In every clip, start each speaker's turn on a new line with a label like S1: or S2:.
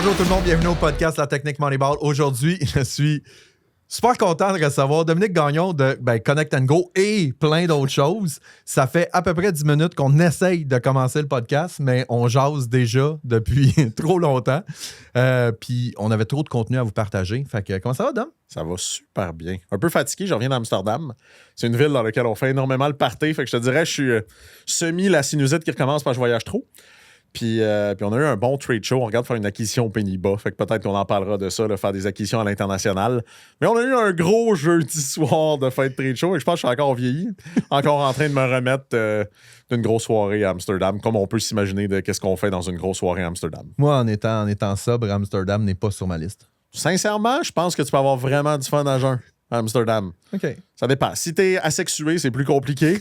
S1: Bonjour tout le monde, bienvenue au podcast La Technique Moneyball. Aujourd'hui, je suis super content de recevoir Dominique Gagnon de Connect & Go et plein d'autres choses. Ça fait à peu près 10 minutes qu'on essaye de commencer le podcast, mais on jase déjà depuis trop longtemps. Puis on avait trop de contenu à vous partager. Fait que comment ça va, Dom?
S2: Ça va super bien. Un peu fatigué, je reviens d'Amsterdam. C'est une ville dans laquelle on fait énormément le party. Fait que je te dirais, je suis semi-la sinusite qui recommence parce que je voyage trop. Puis on a eu un bon trade show. On regarde faire une acquisition au Pays-Bas. Fait que peut-être qu'on en parlera de ça, là, faire des acquisitions à l'international. Mais on a eu un gros jeudi soir de fête trade show et je pense que je suis encore vieilli. Encore en train de me remettre d'une grosse soirée à Amsterdam, comme on peut s'imaginer de qu'est-ce qu'on fait dans une grosse soirée à Amsterdam.
S1: Moi, en étant sobre, Amsterdam n'est pas sur ma liste.
S2: Sincèrement, je pense que tu peux avoir vraiment du fun à jeun à Amsterdam.
S1: OK.
S2: Ça dépend. Si t'es asexué, c'est plus compliqué.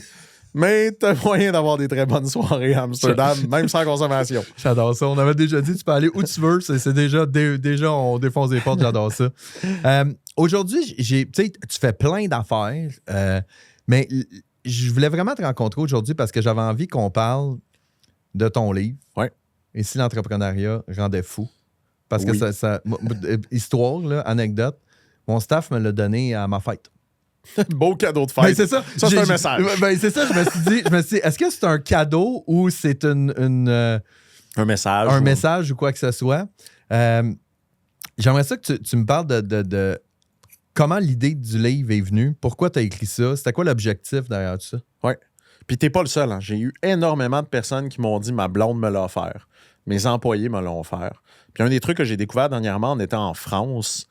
S2: Mais t'as moyen d'avoir des très bonnes soirées à Amsterdam, même sans consommation.
S1: J'adore ça. On avait déjà dit, tu peux aller où tu veux. C'est déjà, on défonce les portes. J'adore ça. Aujourd'hui, tu fais plein d'affaires, mais je voulais vraiment te rencontrer aujourd'hui parce que j'avais envie qu'on parle de ton livre.
S2: Ouais.
S1: Et si l'entrepreneuriat rendait fou. Parce que
S2: Oui.
S1: histoire, là, anecdote, mon staff me l'a donné à ma fête.
S2: Beau cadeau de fête.
S1: Ben, c'est ça.
S2: Ça, c'est un message.
S1: Ben, c'est ça, je me suis dit, est-ce que c'est un cadeau ou c'est
S2: un message.
S1: un message ou quoi que ce soit? J'aimerais ça que tu me parles de comment l'idée du livre est venue, pourquoi tu as écrit ça, c'était quoi l'objectif derrière tout ça?
S2: Oui. Puis t'es pas le seul. Hein. J'ai eu énormément de personnes qui m'ont dit « ma blonde me l'a offert ». Mes employés me l'ont offert. Puis un des trucs que j'ai découvert dernièrement en étant en France,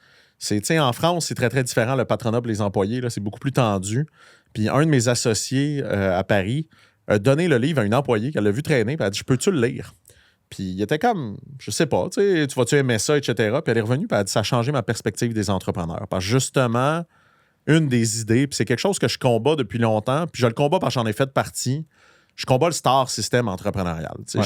S2: en France, c'est très, très différent, le patronat pour les employés. Là, c'est beaucoup plus tendu. Puis un de mes associés à Paris a donné le livre à une employée qu'elle a vu traîner. Puis elle a dit « peux-tu le lire? » Puis il était comme, je sais pas, tu vas-tu aimer ça, etc. Puis elle est revenue, puis elle a dit « ça a changé ma perspective des entrepreneurs. » Parce que justement, une des idées, puis c'est quelque chose que je combats depuis longtemps, puis je le combats parce que j'en ai fait partie. Je combats le star système entrepreneurial. Ouais.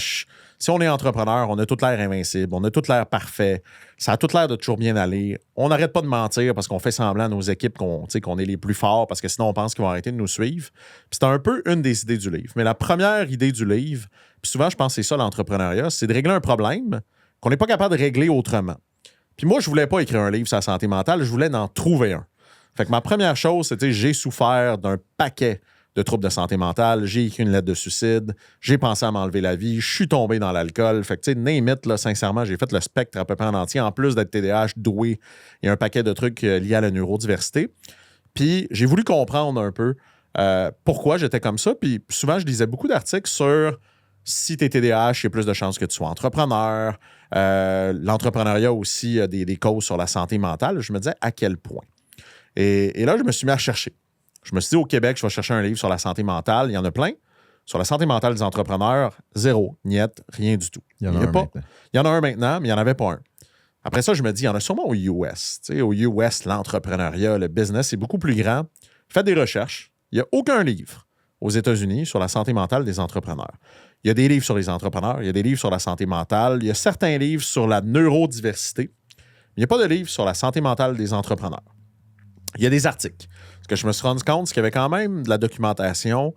S2: Si on est entrepreneur, on a toute l'air invincible, on a toute l'air parfait, ça a toute l'air de toujours bien aller. On n'arrête pas de mentir parce qu'on fait semblant à nos équipes qu'on est les plus forts parce que sinon on pense qu'ils vont arrêter de nous suivre. Puis c'est un peu une des idées du livre. Mais la première idée du livre, puis souvent je pense que c'est ça l'entrepreneuriat, c'est de régler un problème qu'on n'est pas capable de régler autrement. Puis moi, je voulais pas écrire un livre sur la santé mentale, je voulais en trouver un. Fait que ma première chose, c'était j'ai souffert d'un paquet de troubles de santé mentale, j'ai écrit une lettre de suicide, j'ai pensé à m'enlever la vie, je suis tombé dans l'alcool. Fait que, name it, là, sincèrement, j'ai fait le spectre à peu près en entier, en plus d'être TDAH, doué, et un paquet de trucs liés à la neurodiversité. Puis, j'ai voulu comprendre un peu pourquoi j'étais comme ça. Puis, souvent, je lisais beaucoup d'articles sur si t'es TDAH, il y a plus de chances que tu sois entrepreneur. L'entrepreneuriat aussi a des causes sur la santé mentale. Je me disais à quel point. Et là, je me suis mis à chercher. Je me suis dit, au Québec, je vais chercher un livre sur la santé mentale. Il y en a plein. Sur la santé mentale des entrepreneurs, zéro, niet, rien du tout.
S1: Il y en a
S2: un maintenant, mais il n'y en avait pas un. Après ça, je me dis, il y en a sûrement aux US. Au US, l'entrepreneuriat, le business, c'est beaucoup plus grand. Faites des recherches. Il n'y a aucun livre aux États-Unis sur la santé mentale des entrepreneurs. Il y a des livres sur les entrepreneurs, il y a des livres sur la santé mentale, il y a certains livres sur la neurodiversité, mais il n'y a pas de livre sur la santé mentale des entrepreneurs. Il y a des articles. Ce que je me suis rendu compte, c'est qu'il y avait quand même de la documentation.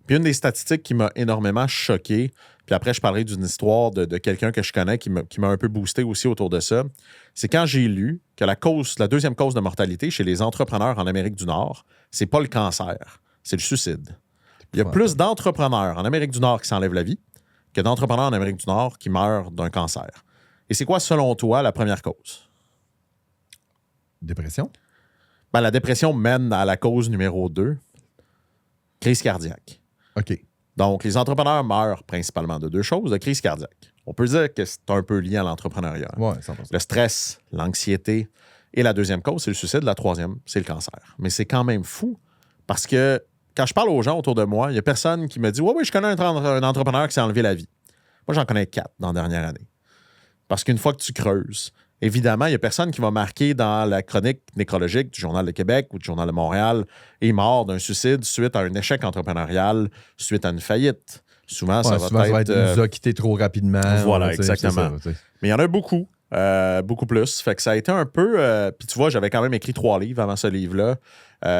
S2: Puis une des statistiques qui m'a énormément choqué, puis après, je parlerai d'une histoire de quelqu'un que je connais qui m'a un peu boosté aussi autour de ça, c'est quand j'ai lu que la deuxième cause de mortalité chez les entrepreneurs en Amérique du Nord, c'est pas le cancer, c'est le suicide. Il y a plus d'entrepreneurs en Amérique du Nord qui s'enlèvent la vie que d'entrepreneurs en Amérique du Nord qui meurent d'un cancer. Et c'est quoi, selon toi, la première cause?
S1: Dépression?
S2: Ben, la dépression mène à la cause numéro 2, crise cardiaque.
S1: OK.
S2: Donc, les entrepreneurs meurent principalement de deux choses, de crise cardiaque. On peut dire que c'est un peu lié à l'entrepreneuriat.
S1: Ouais,
S2: le stress, l'anxiété. Et la deuxième cause, c'est le suicide. La troisième, c'est le cancer. Mais c'est quand même fou parce que quand je parle aux gens autour de moi, il n'y a personne qui me dit « Oui, je connais un entrepreneur qui s'est enlevé la vie. » Moi, j'en connais 4 dans la dernière année. Parce qu'une fois que tu creuses, évidemment, il n'y a personne qui va marquer dans la chronique nécrologique du Journal de Québec ou du Journal de Montréal est mort d'un suicide suite à un échec entrepreneurial, suite à une faillite. Souvent, ça va être...
S1: nous a quitté trop rapidement.
S2: Voilà, exactement. Mais il y en a beaucoup. Beaucoup plus. Fait que ça a été un peu... puis tu vois, j'avais quand même écrit 3 livres avant ce livre-là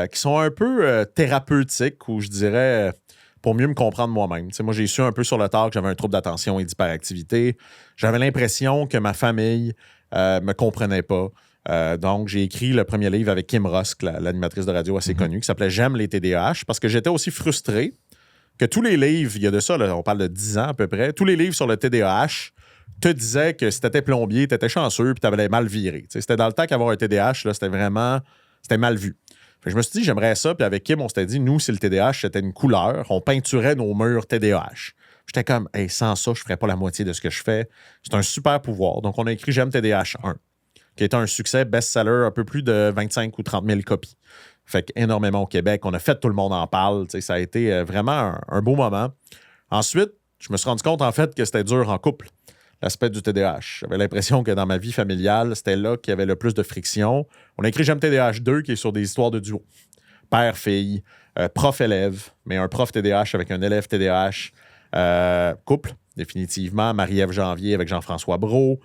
S2: qui sont un peu thérapeutiques ou je dirais... pour mieux me comprendre moi-même. Moi, j'ai su un peu sur le tard que j'avais un trouble d'attention et d'hyperactivité. J'avais l'impression que ma famille me comprenait pas. Donc, j'ai écrit le premier livre avec Kim Rusk, l'animatrice de radio assez connue, qui s'appelait « J'aime les TDAH » parce que j'étais aussi frustré que tous les livres, il y a de ça, là, on parle de 10 ans à peu près, tous les livres sur le TDAH te disaient que si t'étais plombier, t'étais chanceux puis t'avais mal viré. T'sais, c'était dans le temps qu'avoir un TDAH, là, c'était mal vu. Fait que je me suis dit, j'aimerais ça. Puis avec Kim, on s'était dit, nous, si le TDAH, c'était une couleur, on peinturait nos murs TDAH. J'étais comme, hey, sans ça, je ferais pas la moitié de ce que je fais. C'est un super pouvoir. Donc, on a écrit J'aime TDAH 1, qui est un succès best-seller, un peu plus de 25 ou 30 000 copies. Fait qu'énormément au Québec. On a fait Tout le monde en parle. Ça a été vraiment un beau moment. Ensuite, je me suis rendu compte, en fait, que c'était dur en couple, l'aspect du TDAH. J'avais l'impression que dans ma vie familiale, c'était là qu'il y avait le plus de friction. On a écrit J'aime TDAH 2, qui est sur des histoires de duo. Père-fille, prof-élève, mais un prof TDAH avec un élève TDAH. Couple, définitivement. Marie-Ève Janvier avec Jean-François Brault.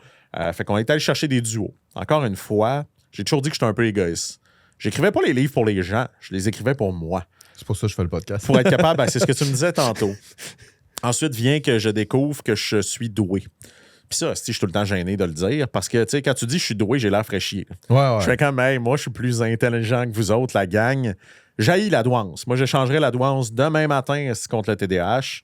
S2: Fait qu'on est allé chercher des duos. Encore une fois, j'ai toujours dit que j'étais un peu égoïste. J'écrivais pas les livres pour les gens, je les écrivais pour moi.
S1: C'est pour ça que je fais le podcast.
S2: Pour être capable, c'est ce que tu me disais tantôt. Ensuite vient que je découvre que je suis doué. Puis ça, je suis tout le temps gêné de le dire parce que, tu sais, quand tu dis je suis doué, j'ai l'air fraîchier.
S1: Ouais.
S2: Je fais comme, hey, moi, je suis plus intelligent que vous autres, la gang. J'haïs la douance. Moi, j'échangerais la douance demain matin contre le TDAH.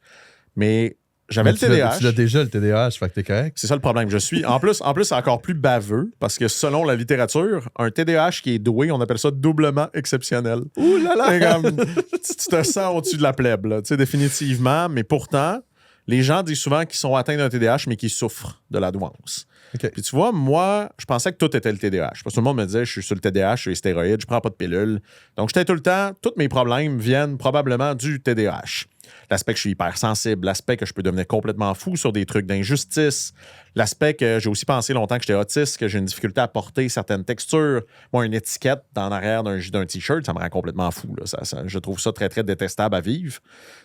S2: Mais j'avais le TDAH.
S1: Tu l'as déjà, le TDAH, fait que t'es correct.
S2: C'est ça le problème. Je suis, en plus, c'est encore plus baveux parce que selon la littérature, un TDAH qui est doué, on appelle ça doublement exceptionnel.
S1: Ouh là là!
S2: Comme, tu te sens au-dessus de la plèbe, là, définitivement. Mais pourtant, les gens disent souvent qu'ils sont atteints d'un TDAH, mais qu'ils souffrent de la douance.
S1: Okay.
S2: Puis tu vois, moi, je pensais que tout était le TDAH. Parce que tout le monde me disait, je suis sur le TDAH, je suis les stéroïdes, je prends pas de pilule. Donc, j'étais tout le temps, tous mes problèmes viennent probablement du TDAH. L'aspect que je suis hypersensible, l'aspect que je peux devenir complètement fou sur des trucs d'injustice, l'aspect que j'ai aussi pensé longtemps que j'étais autiste, que j'ai une difficulté à porter certaines textures. Moi, une étiquette en arrière d'un T-shirt, ça me rend complètement fou. Là. Je trouve ça très, très détestable à vivre.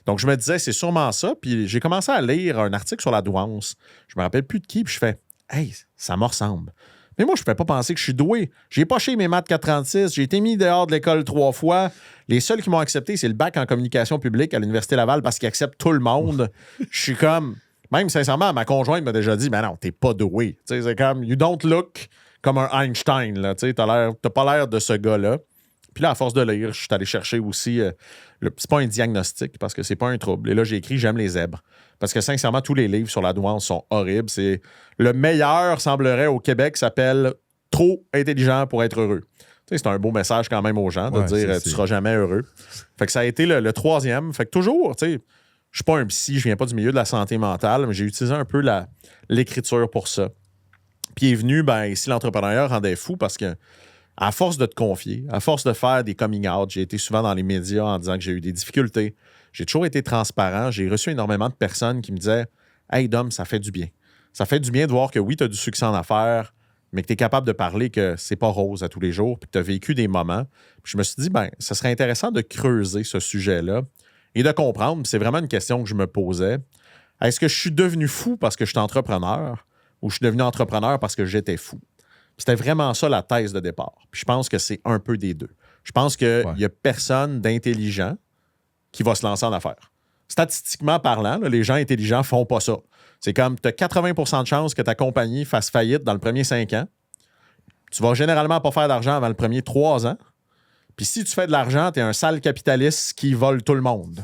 S2: Donc, je me disais, c'est sûrement ça. Puis j'ai commencé à lire un article sur la douance. Je me rappelle plus de qui, puis je fais, hey, ça me ressemble. Mais moi, je ne pouvais pas penser que je suis doué. J'ai poché mes maths 436, j'ai été mis dehors de l'école 3 fois. Les seuls qui m'ont accepté, c'est le bac en communication publique à l'Université Laval parce qu'ils acceptent tout le monde. Je suis comme... Même sincèrement, ma conjointe m'a déjà dit, ben non, t'es pas doué. T'sais, c'est comme, you don't look comme un Einstein. Là, t'as pas l'air de ce gars-là. Puis là, à force de lire, je suis allé chercher aussi... c'est pas un diagnostic parce que c'est pas un trouble. Et là, j'ai écrit « J'aime les zèbres ». Parce que sincèrement, tous les livres sur la douance sont horribles. C'est le meilleur, semblerait, au Québec, s'appelle « Trop intelligent pour être heureux ». C'est un beau message quand même aux gens de dire « Tu seras jamais heureux ». Fait que ça a été le troisième. Fait que toujours, tu sais, je suis pas un psy, je viens pas du milieu de la santé mentale, mais j'ai utilisé un peu l'écriture pour ça. Puis est venu, ben ici, l'entrepreneur rendait fou parce que à force de te confier, à force de faire des coming out, j'ai été souvent dans les médias en disant que j'ai eu des difficultés. J'ai toujours été transparent. J'ai reçu énormément de personnes qui me disaient « Hey, Dom, ça fait du bien. Ça fait du bien de voir que oui, tu as du succès en affaires, mais que tu es capable de parler que c'est pas rose à tous les jours, puis que tu as vécu des moments. » Puis je me suis dit, ben, ça serait intéressant de creuser ce sujet-là et de comprendre. C'est vraiment une question que je me posais. Est-ce que je suis devenu fou parce que je suis entrepreneur ou je suis devenu entrepreneur parce que j'étais fou? C'était vraiment ça la thèse de départ. Puis je pense que c'est un peu des deux. Je pense qu'il n'y a personne d'intelligent qui va se lancer en affaires. Statistiquement parlant, là, les gens intelligents font pas ça. C'est comme tu as 80% de chances que ta compagnie fasse faillite dans le premier 5 ans. Tu vas généralement pas faire d'argent avant le premier 3 ans. Puis si tu fais de l'argent, tu es un sale capitaliste qui vole tout le monde.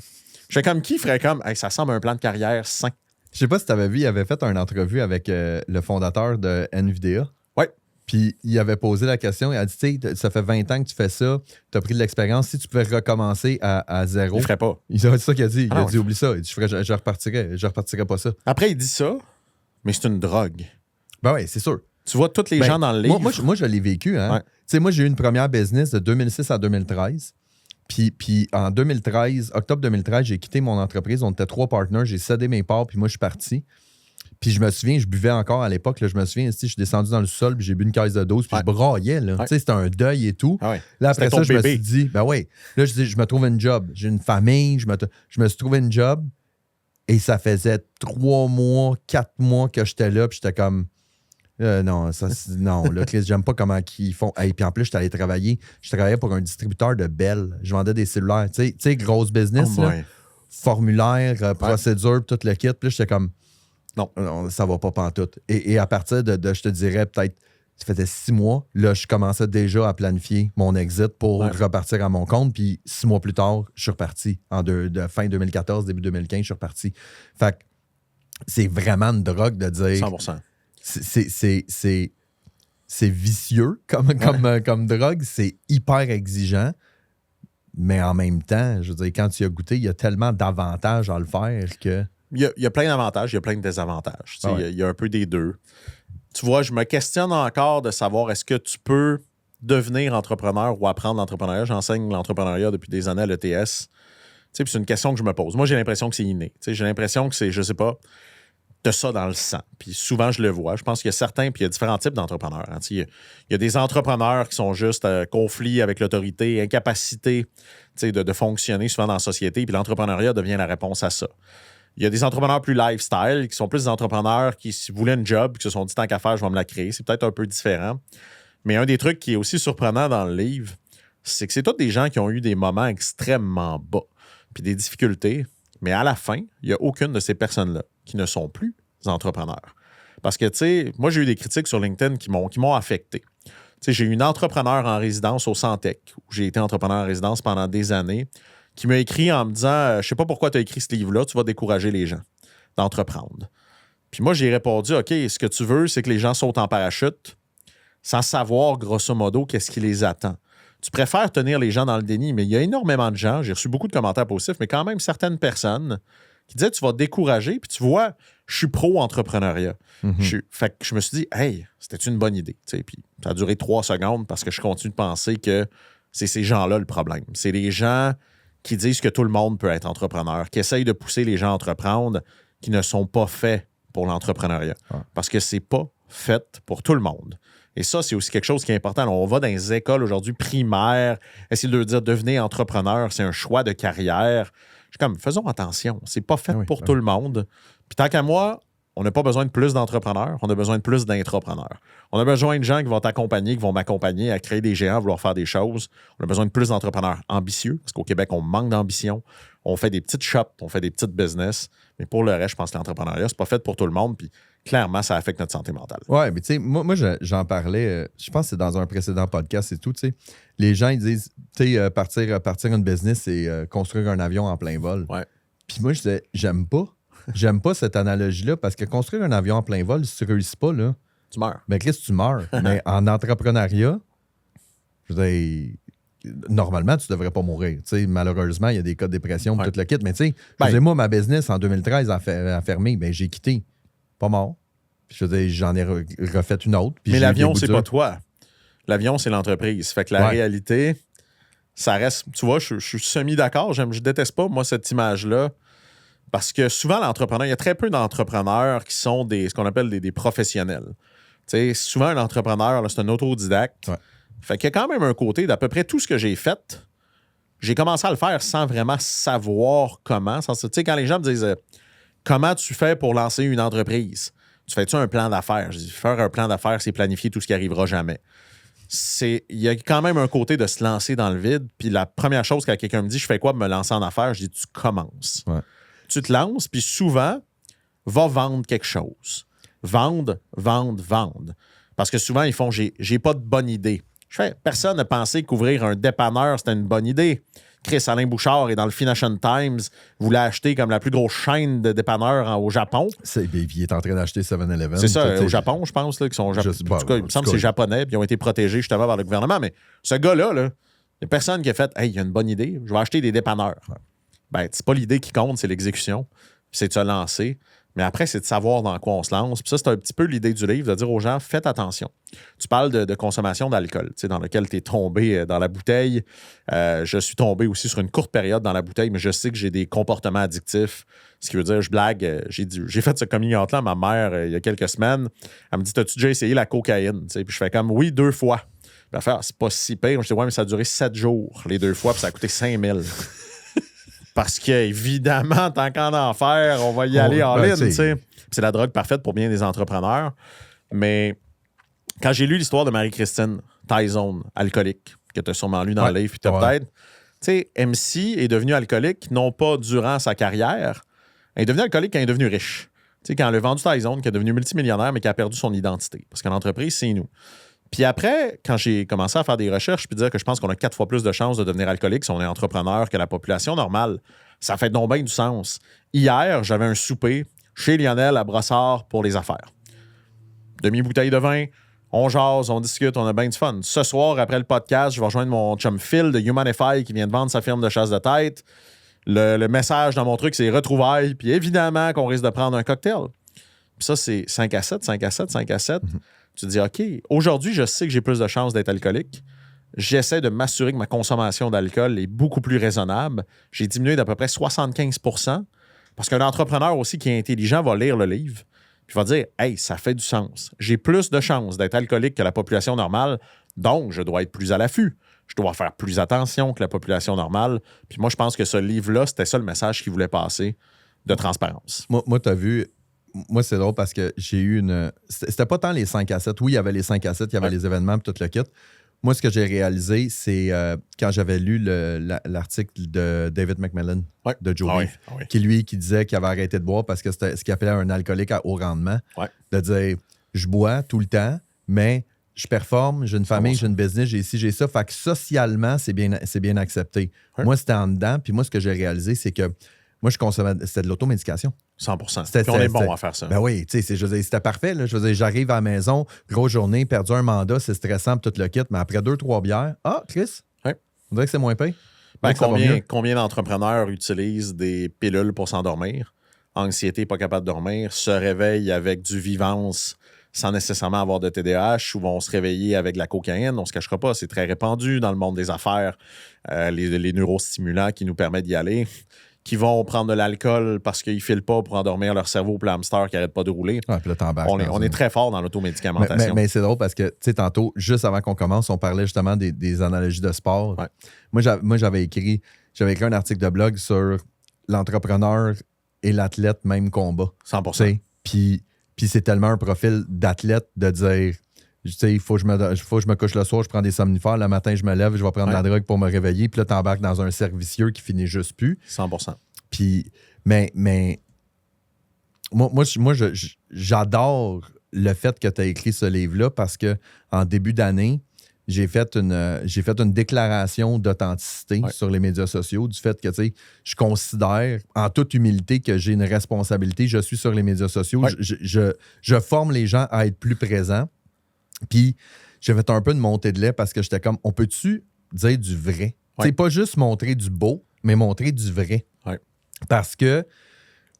S2: Je fais comme qui ferait comme hey, ça semble un plan de carrière sain.
S1: Je sais pas si tu avais vu, il avait fait une entrevue avec le fondateur de NVIDIA.
S2: Ouais.
S1: Puis il avait posé la question, il a dit, tu sais, ça fait 20 ans que tu fais ça, tu as pris de l'expérience, si tu pouvais recommencer à zéro.
S2: Il ferait pas.
S1: C'est ça qu'il a dit. Il a dit, oublie ça. Je repartirais pas ça.
S2: Après, il dit ça, mais c'est une drogue.
S1: Ben oui, c'est sûr.
S2: Tu vois tous les gens dans le livre.
S1: Moi, je l'ai vécu. Hein?
S2: Ouais.
S1: Tu sais, moi, j'ai eu une première business de 2006 à 2013. Puis en 2013, octobre 2013, j'ai quitté mon entreprise. On était 3 partenaires. J'ai cédé mes parts, puis moi, je suis parti. Puis je me souviens, je buvais encore à l'époque. Là, je me souviens, je suis descendu dans le sol, puis j'ai bu une caisse de dose, puis je braillais. Là. Tu sais, c'était un deuil et tout.
S2: Ouais.
S1: Là, après ça, je me suis dit, ben oui. Là, je me trouve une job. J'ai une famille. Je me suis trouvé une job. Et ça faisait 3 mois, 4 mois que j'étais là, puis j'étais comme... non, là, Chris, j'aime pas comment ils font. Et puis en plus, j'étais allé travailler. Je travaillais pour un distributeur de Bell. Je vendais des cellulaires. Tu sais, grosse business, là, formulaire, procédure, tout le kit. Puis là, j'étais comme, non, ça va pas pantoute. Et à partir de je te dirais, peut-être Ça faisait 6 mois. Là, je commençais déjà à planifier mon exit pour repartir à mon compte. Puis 6 mois plus tard, je suis reparti. De fin 2014, début 2015, je suis reparti. Fait que c'est vraiment une drogue de dire...
S2: 100%.
S1: C'est vicieux comme drogue. C'est hyper exigeant. Mais en même temps, je veux dire, quand tu y as goûté, il y a tellement d'avantages à le faire que...
S2: Il y a plein d'avantages, il y a plein de désavantages. Il y a un peu des deux. Tu vois, je me questionne encore de savoir est-ce que tu peux devenir entrepreneur ou apprendre l'entrepreneuriat. J'enseigne l'entrepreneuriat depuis des années à l'ETS. C'est une question que je me pose. Moi, j'ai l'impression que c'est inné. J'ai l'impression que c'est, je sais pas, de ça dans le sang. Puis souvent, je le vois. Je pense qu'il y a certains, puis il y a différents types d'entrepreneurs. Il y a des entrepreneurs qui sont juste conflits avec l'autorité, incapacité de fonctionner souvent dans la société, puis l'entrepreneuriat devient la réponse à ça. Il y a des entrepreneurs plus lifestyle, qui sont plus des entrepreneurs qui, si voulaient une job, qui se sont dit tant qu'à faire, je vais me la créer. C'est peut-être un peu différent. Mais un des trucs qui est aussi surprenant dans le livre, c'est que c'est tous des gens qui ont eu des moments extrêmement bas, puis des difficultés. Mais à la fin, il n'y a aucune de ces personnes-là qui ne sont plus entrepreneurs. Parce que, tu sais, moi, j'ai eu des critiques sur LinkedIn qui m'ont affecté. Tu sais, j'ai eu une entrepreneur en résidence au Santec, où j'ai été entrepreneur en résidence pendant des années, qui m'a écrit en me disant je sais pas pourquoi tu as écrit ce livre-là, tu vas décourager les gens d'entreprendre. Puis moi, j'ai répondu OK, ce que tu veux, c'est que les gens sautent en parachute sans savoir, grosso modo, qu'est-ce qui les attend. Tu préfères tenir les gens dans le déni, mais il y a énormément de gens, j'ai reçu beaucoup de commentaires positifs, mais quand même certaines personnes qui disaient tu vas te décourager, puis tu vois, je suis pro-entrepreneuriat. Fait que je me suis dit, hey, c'était une bonne idée. Puis ça a duré 3 secondes parce que je continue de penser que c'est ces gens-là le problème. C'est les gens qui disent que tout le monde peut être entrepreneur, qui essayent de pousser les gens à entreprendre, qui ne sont pas faits pour l'entrepreneuriat. Parce que c'est pas fait pour tout le monde. Et ça, c'est aussi quelque chose qui est important. Alors, on va dans les écoles aujourd'hui primaires, essayer de leur dire devenez entrepreneur, c'est un choix de carrière. Je suis comme, faisons attention, c'est pas fait pour tout le monde. Puis tant qu'à moi, on n'a pas besoin de plus d'entrepreneurs, on a besoin de plus d'intrapreneurs. On a besoin de gens qui vont t'accompagner, qui vont m'accompagner à créer des géants, à vouloir faire des choses. On a besoin de plus d'entrepreneurs ambitieux, parce qu'au Québec, on manque d'ambition. On fait des petites shops, on fait des petites business. Mais pour le reste, je pense que l'entrepreneuriat, c'est pas fait pour tout le monde. Puis clairement, ça affecte notre santé mentale.
S1: Ouais, mais tu sais, moi j'en parlais, je pense que c'est dans un précédent podcast et tout, tu sais. Les gens, ils disent, tu sais, partir une business, c'est construire un avion en plein vol.
S2: Ouais.
S1: Puis moi, je disais, j'aime pas cette analogie-là, parce que construire un avion en plein vol, si tu réussis pas, là,
S2: tu meurs.
S1: Ben, Chris, tu meurs. Mais en entrepreneuriat, je veux dire, normalement, tu devrais pas mourir. T'sais, malheureusement, il y a des cas de dépression, tout le kit. Mais tu sais, moi, ma business en 2013 a fermé. Ben, j'ai quitté. Pas mort. Puis je veux dire, j'en ai refait une autre.
S2: Mais l'avion, c'est pas toi. L'avion, c'est l'entreprise. Fait que la réalité, ça reste. Tu vois, je suis semi-d'accord. Je déteste pas, moi, cette image-là. Parce que souvent, l'entrepreneur, il y a très peu d'entrepreneurs qui sont ce qu'on appelle des professionnels. T'sais, souvent, un entrepreneur, là, c'est un autodidacte.
S1: Ouais.
S2: Fait qu'il y a quand même un côté d'à peu près tout ce que j'ai fait. J'ai commencé à le faire sans vraiment savoir comment. Quand les gens me disent comment tu fais pour lancer une entreprise? Tu fais-tu un plan d'affaires? Je dis, faire un plan d'affaires, c'est planifier tout ce qui arrivera jamais. Il y a quand même un côté de se lancer dans le vide. Puis la première chose quand quelqu'un me dit, je fais quoi pour me lancer en affaires? Je dis, tu commences. Ouais. Tu te lances, puis souvent, va vendre quelque chose. Vendre. Parce que souvent, ils font, j'ai pas de bonne idée. Personne n'a pensé qu'ouvrir un dépanneur, c'était une bonne idée. Chris Alain Bouchard est dans le Financial Times, voulait acheter comme la plus grosse chaîne de dépanneurs au Japon.
S1: Il est en train d'acheter 7-Eleven.
S2: C'est ça, au Japon, je pense, là, qui sont en tout cas, il me semble que c'est japonais, puis ils ont été protégés justement par le gouvernement. Mais ce gars-là, il n'y a personne qui a fait hey, il y a une bonne idée, je vais acheter des dépanneurs. Ouais. Ben, c'est pas l'idée qui compte, c'est l'exécution. C'est de se lancer. Mais après, c'est de savoir dans quoi on se lance. Puis ça, c'est un petit peu l'idée du livre, de dire aux gens, faites attention. Tu parles de consommation d'alcool, dans lequel tu es tombé dans la bouteille. Je suis tombé aussi sur une courte période dans la bouteille, mais je sais que j'ai des comportements addictifs. Ce qui veut dire, je blague, j'ai fait ce coming out-là à ma mère il y a quelques semaines. Elle me dit, t'as-tu déjà essayé la cocaïne? Puis je fais comme, oui, 2 fois. Puis elle fait, c'est pas si pire. Je dis, ouais, mais ça a duré 7 jours, les 2 fois, puis ça a coûté 5 000. Parce qu'évidemment, tant qu'en enfer, on va y aller en ligne. C'est la drogue parfaite pour bien des entrepreneurs. Mais quand j'ai lu l'histoire de Marie-Christine Tyson, alcoolique, que tu as sûrement lu dans le livre, puis tu as peut-être. Tu sais, MC est devenue alcoolique, non pas durant sa carrière. Elle est devenue alcoolique quand elle est devenue riche. Tu sais, quand elle a vendu Tyson, qui est devenue multimillionnaire, mais qui a perdu son identité. Parce que l'entreprise, c'est nous. Puis après, quand j'ai commencé à faire des recherches puis dire que je pense qu'on a 4 fois plus de chances de devenir alcoolique si on est entrepreneur que la population normale, ça fait donc bien du sens. Hier, j'avais un souper chez Lionel à Brossard pour les affaires. Demi-bouteille de vin, on jase, on discute, on a bien du fun. Ce soir, après le podcast, je vais rejoindre mon chum Phil de Humanify qui vient de vendre sa firme de chasse de tête. Le message dans mon truc, c'est retrouvailles. Puis évidemment qu'on risque de prendre un cocktail. Puis ça, c'est 5 à 7, 5 à 7, 5 à 7. Tu te dis, OK, aujourd'hui, je sais que j'ai plus de chances d'être alcoolique. J'essaie de m'assurer que ma consommation d'alcool est beaucoup plus raisonnable. J'ai diminué d'à peu près 75 % parce qu'un entrepreneur aussi qui est intelligent va lire le livre puis va dire, hey, ça fait du sens. J'ai plus de chances d'être alcoolique que la population normale, donc je dois être plus à l'affût. Je dois faire plus attention que la population normale. Puis moi, je pense que ce livre-là, c'était ça le message qu'il voulait passer de transparence.
S1: Moi tu as vu, moi, c'est drôle parce que j'ai eu une. C'était pas tant les 5 à 7. Oui, il y avait les 5 à 7, il y avait les événements et tout le kit. Moi, ce que j'ai réalisé, c'est quand j'avais lu l'article de David McMillan de Joe Beef, qui disait qu'il avait arrêté de boire parce que c'était ce qu'il appelait un alcoolique à haut rendement. De dire, je bois tout le temps, mais je performe, j'ai une famille, j'ai une business, j'ai ci, j'ai ça. Fait que socialement, c'est bien accepté. Moi, c'était en dedans. Puis moi, ce que j'ai réalisé, c'est que moi, je consommais, c'était de l'automédication.
S2: 100%. Puis on est bon à faire ça.
S1: Ben oui, tu sais, c'était parfait. Là. Je veux dire, j'arrive à la maison, grosse journée, perdu un mandat, c'est stressant, tout le kit. Mais après 2-3 bières, Chris, on dirait que c'est moins payé.
S2: Ben, combien d'entrepreneurs utilisent des pilules pour s'endormir? Anxiété, pas capable de dormir, se réveillent avec du vivance sans nécessairement avoir de TDAH ou vont se réveiller avec de la cocaïne. On ne se cachera pas, c'est très répandu dans le monde des affaires. Les neurostimulants qui nous permettent d'y aller, qui vont prendre de l'alcool parce qu'ils ne filent pas pour endormir leur cerveau pour l'hamster qui n'arrête pas de rouler.
S1: Ah, puis là,
S2: on est très fort dans l'automédicamentation.
S1: Mais c'est drôle parce que, tu sais, tantôt, juste avant qu'on commence, on parlait justement des analogies de sport. Moi, j'avais écrit un article de blog sur l'entrepreneur et l'athlète, même combat.
S2: 100%.
S1: Puis c'est tellement un profil d'athlète de dire, tu sais, il faut que je me couche le soir, je prends des somnifères, le matin, je me lève, je vais prendre de la drogue pour me réveiller, puis là, t'embarques dans un cercle vicieux qui finit juste plus.
S2: 100%.
S1: Puis, mais moi j'adore le fait que tu as écrit ce livre-là parce que en début d'année, j'ai fait une déclaration d'authenticité sur les médias sociaux du fait que, tu sais, je considère en toute humilité que j'ai une responsabilité. Je suis sur les médias sociaux. Je forme les gens à être plus présents. Puis, j'ai fait un peu de montée de lait parce que j'étais comme, on peut-tu dire du vrai? C'est pas juste montrer du beau, mais montrer du vrai. Parce que,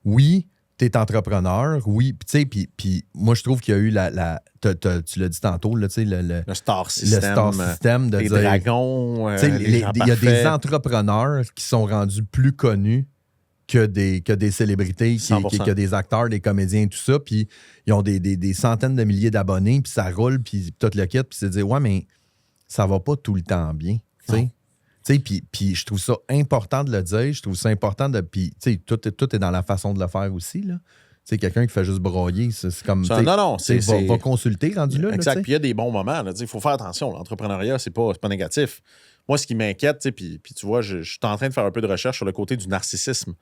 S1: oui, t'es entrepreneur, oui, tu sais, puis moi, je trouve qu'il y a eu tu l'as dit tantôt, là, tu sais, le
S2: star system
S1: de
S2: les
S1: dire,
S2: dragons,
S1: il y a des entrepreneurs qui sont rendus plus connus que des célébrités, que des acteurs, des comédiens, tout ça, puis ils ont des centaines de milliers d'abonnés, puis ça roule, puis tout le kit, puis c'est de dire, ouais, mais ça va pas tout le temps bien, tu sais. Puis je trouve ça important de le dire, je trouve ça important de... Puis, tu sais, tout est dans la façon de le faire aussi, là. Tu sais, quelqu'un qui fait juste broyer, c'est comme... Va consulter, rendu là.
S2: Exact, puis il y a des bons moments, il faut faire attention, l'entrepreneuriat, c'est pas négatif. Moi, ce qui m'inquiète, puis tu vois, je suis en train de faire un peu de recherche sur le côté du narcissisme.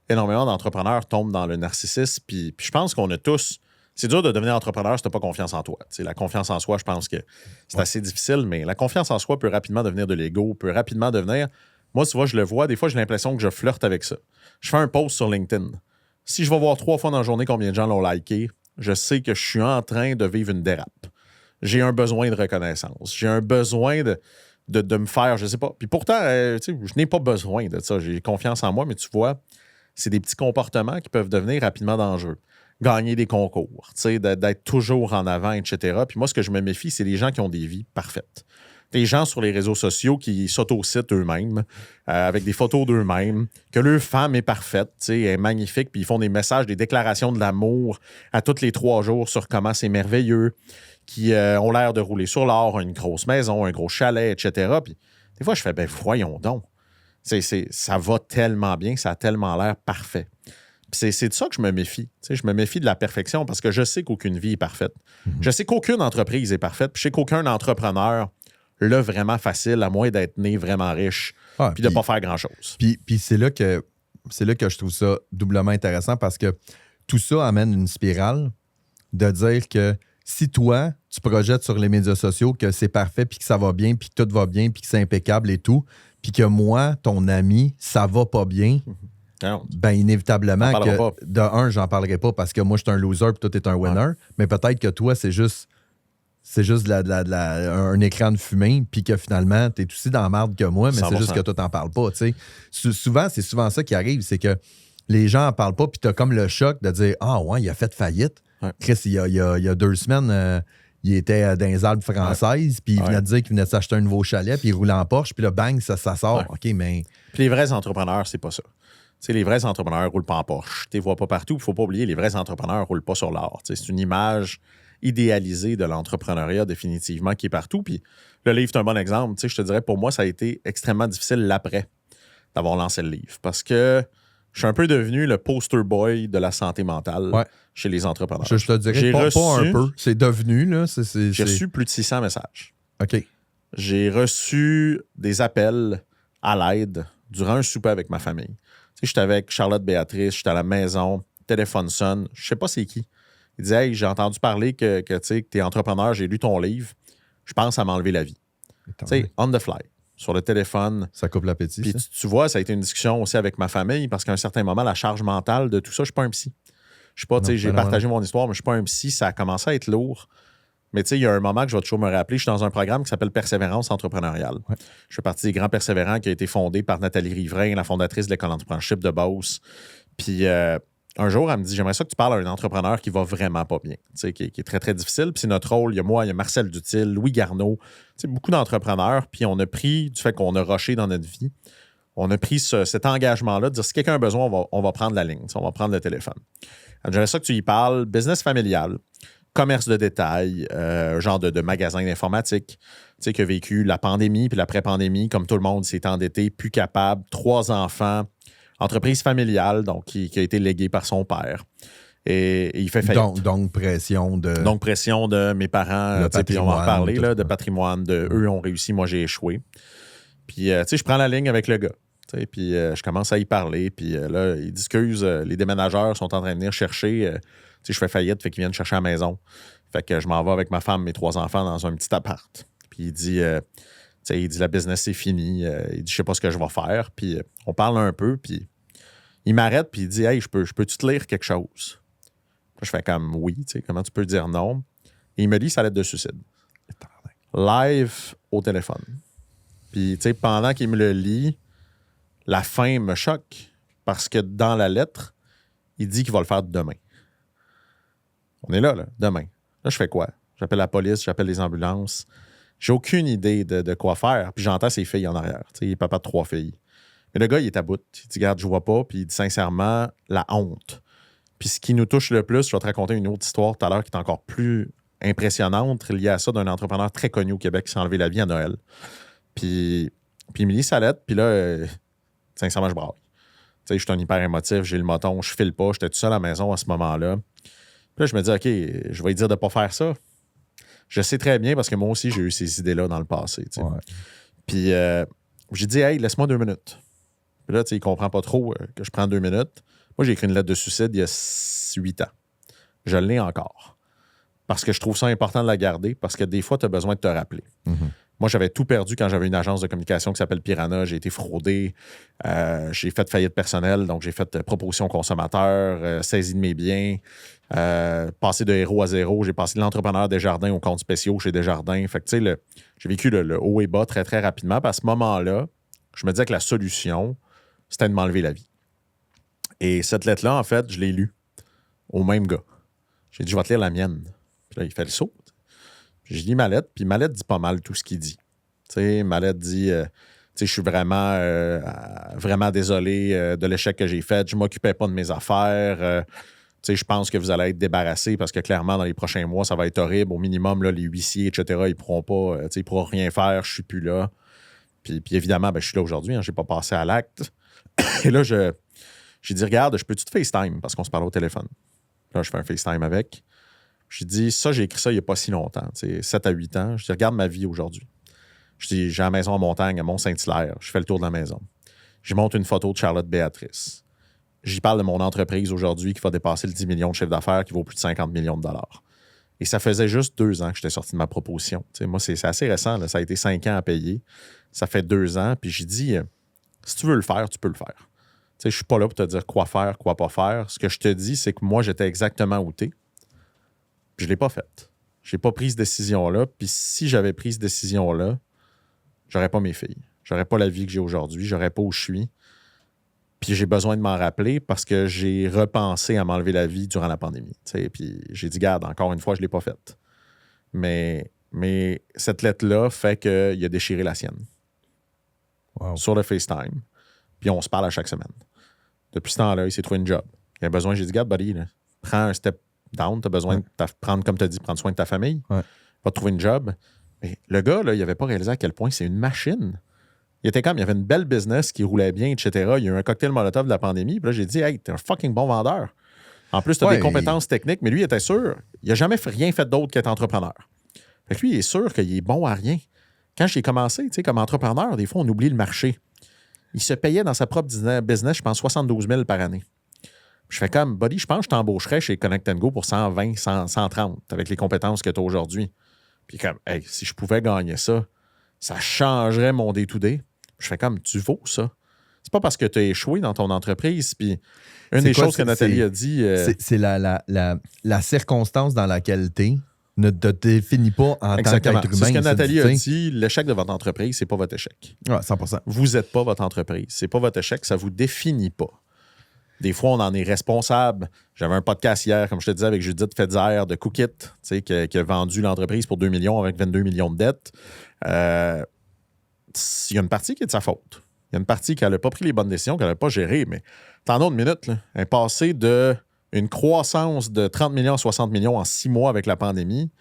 S2: Énormément d'entrepreneurs tombent dans le narcissisme, puis je pense qu'on a tous... C'est dur de devenir entrepreneur si tu n'as pas confiance en toi. La confiance en soi, je pense que c'est assez difficile, mais la confiance en soi peut rapidement devenir de l'ego, peut rapidement devenir... Moi, tu vois, je le vois, des fois, j'ai l'impression que je flirte avec ça. Je fais un post sur LinkedIn. Si je vais voir 3 fois dans la journée combien de gens l'ont liké, je sais que je suis en train de vivre une dérape. J'ai un besoin de reconnaissance. J'ai un besoin de me faire, je sais pas. Puis pourtant, je n'ai pas besoin de ça. J'ai confiance en moi, mais tu vois, c'est des petits comportements qui peuvent devenir rapidement dangereux. Gagner des concours, d'être toujours en avant, etc. Puis moi, ce que je me méfie, c'est les gens qui ont des vies parfaites. Des gens sur les réseaux sociaux qui s'auto-citent eux-mêmes, avec des photos d'eux-mêmes, que leur femme est parfaite, est magnifique, puis ils font des messages, des déclarations de l'amour à tous les 3 jours sur comment c'est merveilleux, qui ont l'air de rouler sur l'or, une grosse maison, un gros chalet, etc. Puis des fois, je fais, voyons donc. Ça va tellement bien, ça a tellement l'air parfait. Puis c'est de ça que je me méfie. Je me méfie de la perfection parce que je sais qu'aucune vie est parfaite. Je sais qu'aucune entreprise est parfaite. Puis je sais qu'aucun entrepreneur l'a vraiment facile, à moins d'être né vraiment riche puis de ne pas faire grand-chose.
S1: Puis c'est là que je trouve ça doublement intéressant parce que tout ça amène une spirale de dire que si toi, tu projettes sur les médias sociaux que c'est parfait, puis que ça va bien, puis que tout va bien, puis que c'est impeccable et tout, puis que moi, ton ami, ça va pas bien, ben inévitablement que, de un, j'en parlerai pas parce que moi, je suis un loser puis toi, t'es un winner, mais peut-être que toi, c'est juste un écran de fumée, puis que finalement, t'es aussi dans la merde que moi, mais
S2: 100%.
S1: c'est juste que toi, t'en parles pas, tu sais. Souvent, c'est souvent ça qui arrive, c'est que les gens en parlent pas, puis t'as comme le choc de dire « Ah ouais, il a fait faillite.
S2: Ouais.
S1: Chris, il y a 2 semaines, il était dans les Alpes françaises, puis il venait de dire qu'il venait de s'acheter un nouveau chalet, puis il roulait en Porsche, puis là, bang, ça sort.
S2: Ouais.
S1: OK, mais...
S2: Puis les vrais entrepreneurs, c'est pas ça. Tu sais, les vrais entrepreneurs roulent pas en Porsche. Tu les vois pas partout. Il faut pas oublier, les vrais entrepreneurs roulent pas sur l'or. Tu sais, c'est une image idéalisée de l'entrepreneuriat définitivement qui est partout. Puis le livre, c'est un bon exemple. Tu sais, je te dirais, pour moi, ça a été extrêmement difficile l'après d'avoir lancé le livre parce que je suis un peu devenu le poster boy de la santé mentale chez les entrepreneurs.
S1: Je te dirais pas un peu. C'est devenu, là.
S2: J'ai reçu plus de 600 messages.
S1: OK.
S2: J'ai reçu des appels à l'aide durant un souper avec ma famille. Tu sais, j'étais avec Charlotte Béatrice, j'étais à la maison, téléphone sonne, je sais pas c'est qui. Il disait « Hey, j'ai entendu parler que tu es entrepreneur, j'ai lu ton livre, je pense à m'enlever la vie. » Tu sais, on the fly, sur le téléphone.
S1: Ça coupe l'appétit,
S2: Puis
S1: ça.
S2: tu vois, ça a été une discussion aussi avec ma famille parce qu'à un certain moment, la charge mentale de tout ça, je suis pas un psy. Je sais pas, tu sais, j'ai partagé mon histoire, mais je suis pas un psy, ça a commencé à être lourd. Mais tu sais, il y a un moment que je vais toujours me rappeler, je suis dans un programme qui s'appelle Persévérance entrepreneuriale.
S1: Ouais.
S2: Je fais partie des grands persévérants qui a été fondé par Nathalie Riverain, la fondatrice de l'École d'entrepreneurship de Beauce. Puis un jour, elle me dit « J'aimerais ça que tu parles à un entrepreneur qui va vraiment pas bien, tu sais, qui est très, très difficile. » Puis c'est notre rôle, il y a moi, il y a Marcel Dutil, Louis Garneau, tu sais, beaucoup d'entrepreneurs. Puis on a pris, du fait qu'on a rushé dans notre vie, on a pris cet engagement-là de dire si quelqu'un a besoin, on va prendre la ligne, tu sais, on va prendre le téléphone. J'aimerais ça que tu y parles, business familial, commerce de détail, genre de magasin d'informatique, tu sais, qui a vécu la pandémie puis l'après-pandémie, comme tout le monde s'est endetté, plus capable, 3 enfants, entreprise familiale, donc qui a été léguée par son père. Et il fait faillite.
S1: Donc, pression de...
S2: Donc, pression de mes parents, puis on va en reparler, là, de patrimoine, de eux ont réussi, moi j'ai échoué. Puis, tu sais, je prends la ligne avec le gars. Puis je commence à y parler. Puis là, il dit excuse, les déménageurs sont en train de venir chercher. Je fais faillite, fait qu'ils viennent chercher à la maison. Fait que je m'en vais avec ma femme, mes 3 enfants dans un petit appart. Puis il dit, la business c'est fini. Il dit, je sais pas ce que je vais faire. Puis on parle un peu. Puis il m'arrête. Puis il dit, hey, je peux-tu te lire quelque chose? Puis je fais comme oui. Comment tu peux dire non? Et il me lit sa lettre de suicide. Live au téléphone. Puis pendant qu'il me le lit, la fin me choque parce que dans la lettre, il dit qu'il va le faire demain. On est là, demain. Là, je fais quoi? J'appelle la police, j'appelle les ambulances. J'ai aucune idée de quoi faire. Puis j'entends ses filles en arrière. Il est papa de 3 filles. Mais le gars, il est à bout. Il dit, regarde, je vois pas. Puis il dit sincèrement, la honte. Puis ce qui nous touche le plus, je vais te raconter une autre histoire tout à l'heure qui est encore plus impressionnante, liée à ça, d'un entrepreneur très connu au Québec qui s'est enlevé la vie à Noël. Puis il me lit sa lettre, puis là, sincèrement, je braille. Je suis un hyper émotif, j'ai le moton, je file pas, j'étais tout seul à la maison à ce moment-là. Puis là, je me dis, OK, je vais lui dire de ne pas faire ça. Je sais très bien parce que moi aussi, j'ai eu ces idées-là dans le passé.
S1: Ouais.
S2: Puis j'ai dit, hey, laisse-moi 2 minutes. Puis là, il comprend pas trop que je prends 2 minutes. Moi, j'ai écrit une lettre de suicide il y a 8 ans. Je l'ai encore. Parce que je trouve ça important de la garder, parce que des fois, tu as besoin de te rappeler.
S1: Mm-hmm.
S2: Moi, j'avais tout perdu quand j'avais une agence de communication qui s'appelle Piranha. J'ai été fraudé. J'ai fait faillite personnelle. Donc, j'ai fait proposition consommateur, saisie de mes biens, passé de héros à zéro. J'ai passé de l'entrepreneur Desjardins au compte spéciaux chez Desjardins. Fait que, tu sais, j'ai vécu le haut et bas très, très rapidement. Puis à ce moment-là, je me disais que la solution, c'était de m'enlever la vie. Et cette lettre-là, en fait, je l'ai lue au même gars. J'ai dit, je vais te lire la mienne. Puis là, il fait le saut. Puis je lis ma lettre, puis ma lettre dit pas mal tout ce qu'il dit. Tu sais, ma lettre dit, je suis vraiment, vraiment désolé de l'échec que j'ai fait. Je m'occupais pas de mes affaires. Je pense que vous allez être débarrassés parce que clairement, dans les prochains mois, ça va être horrible. Au minimum, là, les huissiers, etc., ils pourront pas, ils pourront rien faire. Je suis plus là. Puis évidemment, je suis là aujourd'hui. Hein, j'ai pas passé à l'acte. Et là, j'ai dit, regarde, je peux-tu te FaceTime? Parce qu'on se parle au téléphone. Là, je fais un FaceTime avec. J'ai dit, j'ai écrit ça il n'y a pas si longtemps, 7 à 8 ans. Je dis, regarde ma vie aujourd'hui. Je dis, j'ai la maison en montagne à Mont-Saint-Hilaire. Je fais le tour de la maison. Je monte une photo de Charlotte Béatrice. J'y parle de mon entreprise aujourd'hui qui va dépasser le 10 millions de chiffre d'affaires, qui vaut plus de 50 millions de dollars. Et ça faisait juste 2 ans que j'étais sorti de ma proposition. Tu sais, moi, c'est assez récent. Là. Ça a été 5 ans à payer. Ça fait 2 ans. Puis j'ai dit, si tu veux le faire, tu peux le faire. Tu sais, je suis pas là pour te dire quoi faire, quoi pas faire. Ce que je te dis, c'est que moi, j'étais exactement où t'es. Puis je l'ai pas fait. J'ai pas pris cette décision-là. Puis si j'avais pris cette décision-là, j'aurais pas mes filles. J'aurais pas la vie que j'ai aujourd'hui. J'aurais pas où je suis. Puis j'ai besoin de m'en rappeler parce que j'ai repensé à m'enlever la vie durant la pandémie. T'sais. Puis j'ai dit, garde, encore une fois, je ne l'ai pas faite. Mais cette lettre-là fait qu'il a déchiré la sienne.
S1: Wow.
S2: Sur le FaceTime. Puis on se parle à chaque semaine. Depuis ce temps-là, il s'est trouvé une job. Il a besoin, j'ai dit, garde, buddy, là, prends un step down. Tu as besoin de prendre, comme tu as dit, prendre soin de ta famille.
S1: Ouais.
S2: Va trouver une job. Mais le gars, là, il n'avait pas réalisé à quel point c'est une machine. Il y avait une belle business qui roulait bien, etc. Il y a eu un cocktail Molotov de la pandémie. Puis là, j'ai dit, hey, t'es un fucking bon vendeur. En plus, t'as des compétences techniques, mais lui, il était sûr. Il n'a jamais rien fait d'autre qu'être entrepreneur. Fait que lui, il est sûr qu'il est bon à rien. Quand j'ai commencé, tu sais, comme entrepreneur, des fois, on oublie le marché. Il se payait dans sa propre business, je pense, 72 000 par année. Je fais comme, buddy, je pense que je t'embaucherais chez Connect & Go pour 120, 130 avec les compétences que tu as aujourd'hui. Puis comme, hey, si je pouvais gagner ça, ça changerait mon day-to-day. Je fais comme, tu vaux ça. C'est pas parce que tu as échoué dans ton entreprise. Puis une des choses que Nathalie a dit.
S1: C'est la circonstance dans laquelle tu es ne te définit pas en tant qu'être humain.
S2: C'est ce que Nathalie a dit. L'échec de votre entreprise, c'est pas votre échec.
S1: Ouais, 100%.
S2: Vous n'êtes pas votre entreprise. C'est pas votre échec. Ça vous définit pas. Des fois, on en est responsable. J'avais un podcast hier, comme je te disais, avec Judith Fetzer de Cookit, qui a vendu l'entreprise pour 2 millions avec 22 millions de dettes. Il y a une partie qui est de sa faute. Il y a une partie qu'elle n'a pas pris les bonnes décisions, qu'elle n'a pas gérées. Mais t'en as une minute, là. Elle est passée d'une croissance de 30 millions à 60 millions en 6 mois avec la pandémie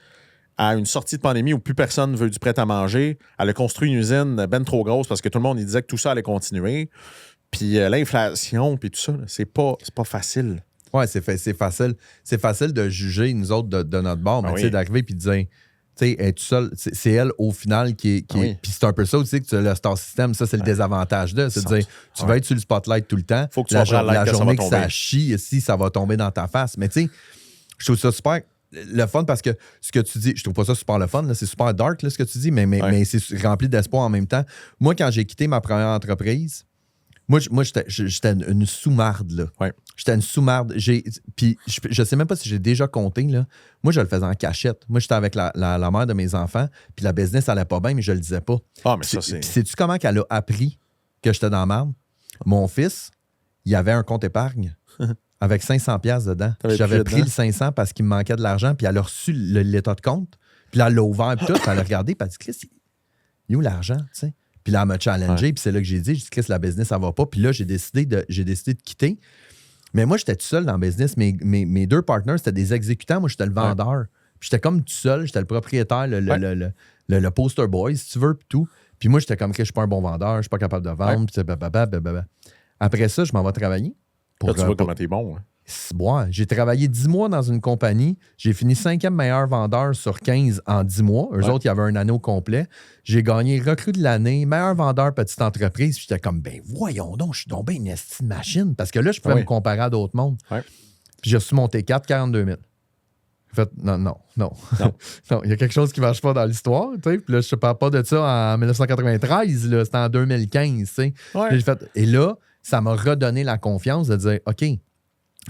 S2: à une sortie de pandémie où plus personne veut du prêt-à-manger. Elle a construit une usine ben trop grosse parce que tout le monde il disait que tout ça allait continuer. Puis l'inflation, puis tout ça, là, c'est pas facile.
S1: Ouais, c'est facile. C'est facile de juger, nous autres, de notre bord, mais tu sais, d'arriver et de dire, tu sais, elle est tout seul, c'est elle, au final, qui est. Puis c'est un peu ça aussi, que le star system, ça, c'est le désavantage de. C'est de dire, tu vas être sur le spotlight tout le temps.
S2: Faut que tu la
S1: journée que ça chie, si ça va tomber dans ta face. Mais tu sais, je trouve ça super le fun parce que ce que tu dis, je trouve pas ça super le fun, là, c'est super dark, là, ce que tu dis, mais c'est rempli d'espoir en même temps. Moi, quand j'ai quitté ma première entreprise, moi j'étais une sous-marde, là.
S2: Ouais.
S1: J'étais une sous-marde. Puis je sais même pas si j'ai déjà compté, là. Moi, je le faisais en cachette. Moi, j'étais avec la mère de mes enfants, puis la business allait pas bien, mais je le disais pas.
S2: Ah, mais ça, c'est...
S1: Puis sais-tu comment qu'elle a appris que j'étais dans la merde? Mon fils, il avait un compte épargne avec 500$ dedans. J'avais pris le 500 parce qu'il me manquait de l'argent, puis elle a reçu l'état de compte, puis là, elle l'a ouvert, puis tout, puis elle a regardé, puis elle a dit, Chris, il est où l'argent, tu sais? Puis là, elle m'a challengé, puis c'est là que j'ai dit, Chris, la business, ça va pas. Puis là, j'ai décidé de quitter. Mais moi, j'étais tout seul dans le business. Mes 2 partners, c'était des exécutants. Moi, j'étais le vendeur. Puis j'étais comme tout seul. J'étais le propriétaire, le poster boy, si tu veux, puis tout. Puis moi, j'étais comme, je suis pas un bon vendeur, je suis pas capable de vendre. Puis après ça, je m'en vais travailler.
S2: Là, tu vois comment t'es bon. Hein?
S1: J'ai travaillé 10 mois dans une compagnie. J'ai fini 5e meilleur vendeur sur 15 en 10 mois. Eux autres, il y avait un anneau complet. J'ai gagné recrue de l'année, meilleur vendeur petite entreprise. J'étais comme, ben voyons donc, je suis tombé une estime machine. Parce que là, je pouvais me comparer à d'autres mondes.
S2: Ouais.
S1: Puis j'ai reçu mon T4, 42 000. En fait, non. Non, il y a quelque chose qui ne marche pas dans l'histoire. Puis là, je ne parle pas de ça en 1993. C'était en 2015.
S2: Ouais.
S1: Et là, ça m'a redonné la confiance de dire, OK,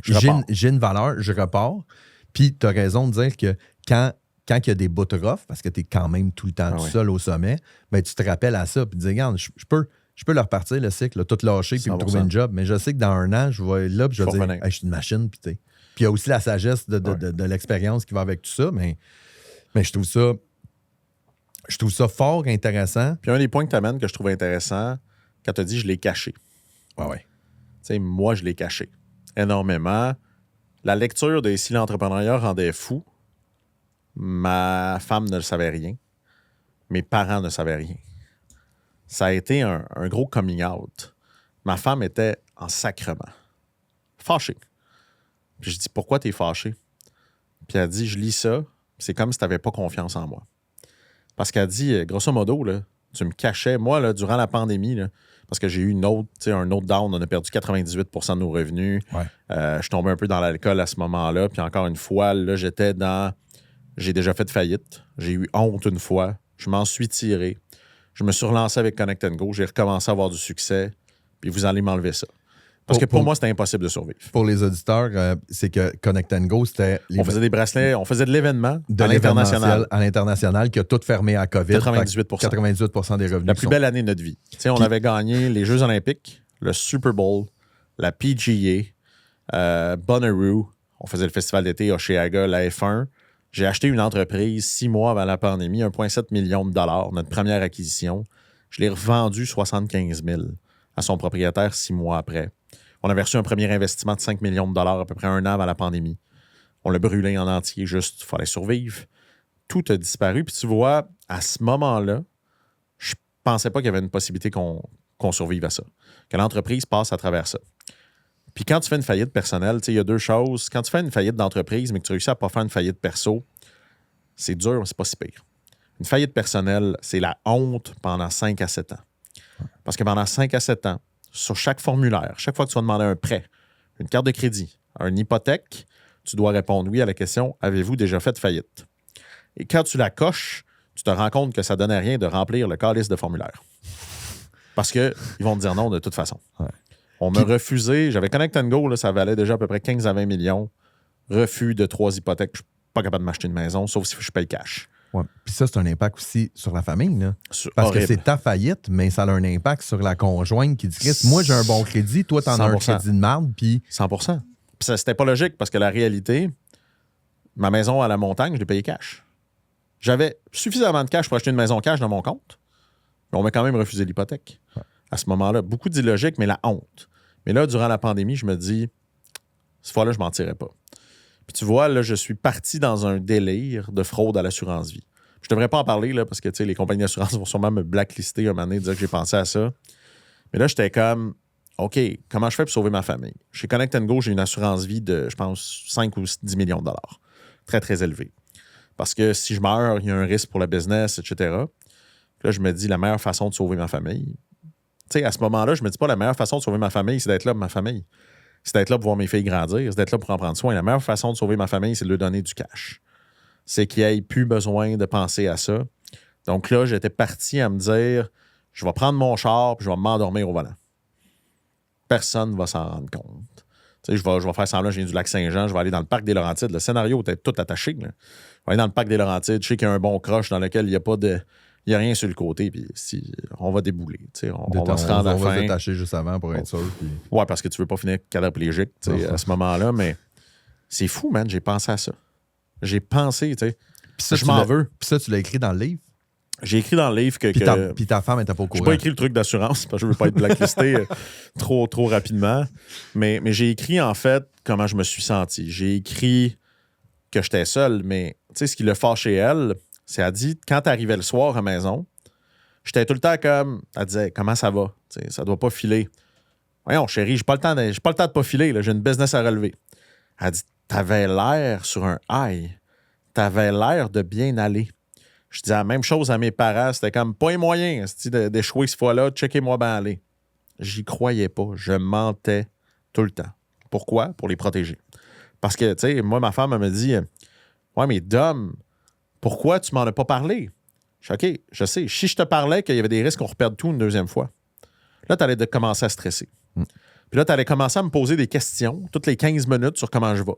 S1: j'ai une valeur, je repars. Puis tu as raison de dire que quand il y a des bouts rough, parce que tu es quand même tout le temps tout seul au sommet, ben, tu te rappelles à ça. Puis tu dis, regarde, je peux leur repartir le cycle, là, tout lâcher, puis me trouver une job. Mais je sais que dans 1 an, je vais être là, puis je vais dire, hey, je suis une machine. Puis il y a aussi la sagesse de l'expérience qui va avec tout ça. Mais je trouve ça fort intéressant.
S2: Puis un des points que tu amènes que je trouve intéressant, quand tu as dit je l'ai caché.
S1: Ouais.
S2: Tu sais, moi, je l'ai caché énormément. La lecture de Si l'entrepreneuriat rendait fou, ma femme ne le savait rien. Mes parents ne savaient rien. Ça a été un gros coming out. Ma femme était en sacrement. Fâchée. Puis je dis, pourquoi t'es fâché? Puis elle dit, je lis ça, c'est comme si t'avais pas confiance en moi. Parce qu'elle dit, grosso modo, là, tu me cachais. Moi, là, durant la pandémie, là, parce que j'ai eu un autre down, on a perdu 98% de nos revenus.
S1: Ouais.
S2: Je suis tombé un peu dans l'alcool à ce moment-là. Puis encore une fois, là, j'étais dans J'ai déjà fait faillite. J'ai eu honte une fois. Je m'en suis tiré. Je me suis relancé avec Connect & Go. J'ai recommencé à avoir du succès. Puis vous allez m'enlever ça. Parce que pour moi, c'était impossible de survivre.
S1: Pour les auditeurs, c'est que Connect & Go, c'était...
S2: On faisait des bracelets, on faisait de l'événement
S1: à l'international. À l'international, qui a tout fermé à COVID.
S2: 98
S1: 98% des revenus.
S2: La plus belle année de notre vie. On avait gagné les Jeux olympiques, le Super Bowl, la PGA, Bonnaroo. On faisait le festival d'été Osheaga, la F1. J'ai acheté une entreprise 6 mois avant la pandémie, 1,7 million de dollars, notre première acquisition. Je l'ai revendu 75 000 à son propriétaire 6 mois après. On avait reçu un premier investissement de 5 millions de dollars à peu près un an avant la pandémie. On l'a brûlé en entier, juste, il fallait survivre. Tout a disparu. Puis tu vois, à ce moment-là, je pensais pas qu'il y avait une possibilité qu'on survive à ça, que l'entreprise passe à travers ça. Puis quand tu fais une faillite personnelle, il y a deux choses. Quand tu fais une faillite d'entreprise, mais que tu réussis à pas faire une faillite perso, c'est dur, mais c'est pas si pire. Une faillite personnelle, c'est la honte pendant 5 à 7 ans. Parce que pendant 5 à 7 ans, sur chaque formulaire, chaque fois que tu vas demander un prêt, une carte de crédit, une hypothèque, tu dois répondre oui à la question « Avez-vous déjà fait faillite? » Et quand tu la coches, tu te rends compte que ça ne donnait rien de remplir le calice de formulaire. Parce qu'ils vont te dire non de toute façon.
S1: Ouais.
S2: On m'a refusé, j'avais Connect & Go, là, ça valait déjà à peu près 15 à 20 millions. Refus de 3 hypothèques, je ne suis pas capable de m'acheter une maison, sauf si je paye cash.
S1: Ouais. Puis ça, c'est un impact aussi sur la famille. Là. Parce
S2: horrible.
S1: que c'est ta faillite, mais ça a un impact sur la conjointe qui dit Chris, moi, j'ai un bon crédit, toi, t'en as un crédit de marde. Puis
S2: 100%. Puis ça, c'était pas logique parce que la réalité, ma maison à la montagne, je l'ai payé cash. J'avais suffisamment de cash pour acheter une maison cash dans mon compte, mais on m'a quand même refusé l'hypothèque. Ouais. À ce moment-là, beaucoup d'illogique, mais la honte. Mais là, durant la pandémie, je me dis, cette fois-là, je m'en tirais pas. Puis tu vois, là, je suis parti dans un délire de fraude à l'assurance-vie. Je devrais pas en parler, là, parce que, tu sais, les compagnies d'assurance vont sûrement me blacklister un moment donné, dire que j'ai pensé à ça. Mais là, j'étais comme, OK, comment je fais pour sauver ma famille? Chez Connect & Go, j'ai une assurance-vie de, je pense, 5 ou 10 millions de dollars. Très, très élevé. Parce que si je meurs, il y a un risque pour la business, etc. Puis là, je me dis, la meilleure façon de sauver ma famille... Tu sais, à ce moment-là, je me dis pas la meilleure façon de sauver ma famille, c'est d'être là pour ma famille. C'est d'être là pour voir mes filles grandir, c'est d'être là pour en prendre soin. La meilleure façon de sauver ma famille, c'est de leur donner du cash. C'est qu'ils n'aient plus besoin de penser à ça. Donc là, j'étais parti à me dire, je vais prendre mon char puis je vais m'endormir au volant. Personne ne va s'en rendre compte. Tu sais, je vais faire semblant, je viens du Lac-Saint-Jean, je vais aller dans le parc des Laurentides. Le scénario était tout attaché. Là. Je vais aller dans le parc des Laurentides, je sais qu'il y a un bon croche dans lequel il n'y a pas de... Il n'y a rien sur le côté, puis on va débouler. On va se rendre à la fin.
S1: On va se détacher juste avant pour être sûr. Puis...
S2: Ouais, parce que tu veux pas finir quadriplégique à ce moment-là, mais c'est fou, man. J'ai pensé à ça. J'ai pensé, tu sais. Je m'en veux.
S1: Puis ça, tu l'as écrit dans le livre?
S2: J'ai écrit dans le livre que...
S1: Puis ta femme était pas au courant.
S2: J'ai pas écrit le truc d'assurance, parce que je veux pas être blacklisté trop rapidement. Mais j'ai écrit, en fait, comment je me suis senti. J'ai écrit que j'étais seul, mais tu sais, ce qui l'a fâché elle... C'est, elle dit, quand t'arrivais le soir à la maison, j'étais tout le temps comme, elle disait, comment ça va? T'sais, ça doit pas filer. Voyons, chérie, j'ai pas le temps de pas filer, là, j'ai une business à relever. Elle dit, t'avais l'air sur un high. T'avais l'air de bien aller. Je disais la même chose à mes parents, c'était comme, pas les moyens d'échouer cette fois-là, checkez-moi bien aller. J'y croyais pas, je mentais tout le temps. Pourquoi? Pour les protéger. Parce que, tu sais, moi, ma femme, elle me dit, ouais, mais Dom, pourquoi tu m'en as pas parlé? Je dis, OK, je sais. Si je te parlais qu'il y avait des risques qu'on reperde tout une deuxième fois, là, tu allais commencer à stresser. Puis là, tu allais commencer à me poser des questions toutes les 15 minutes sur comment je vais.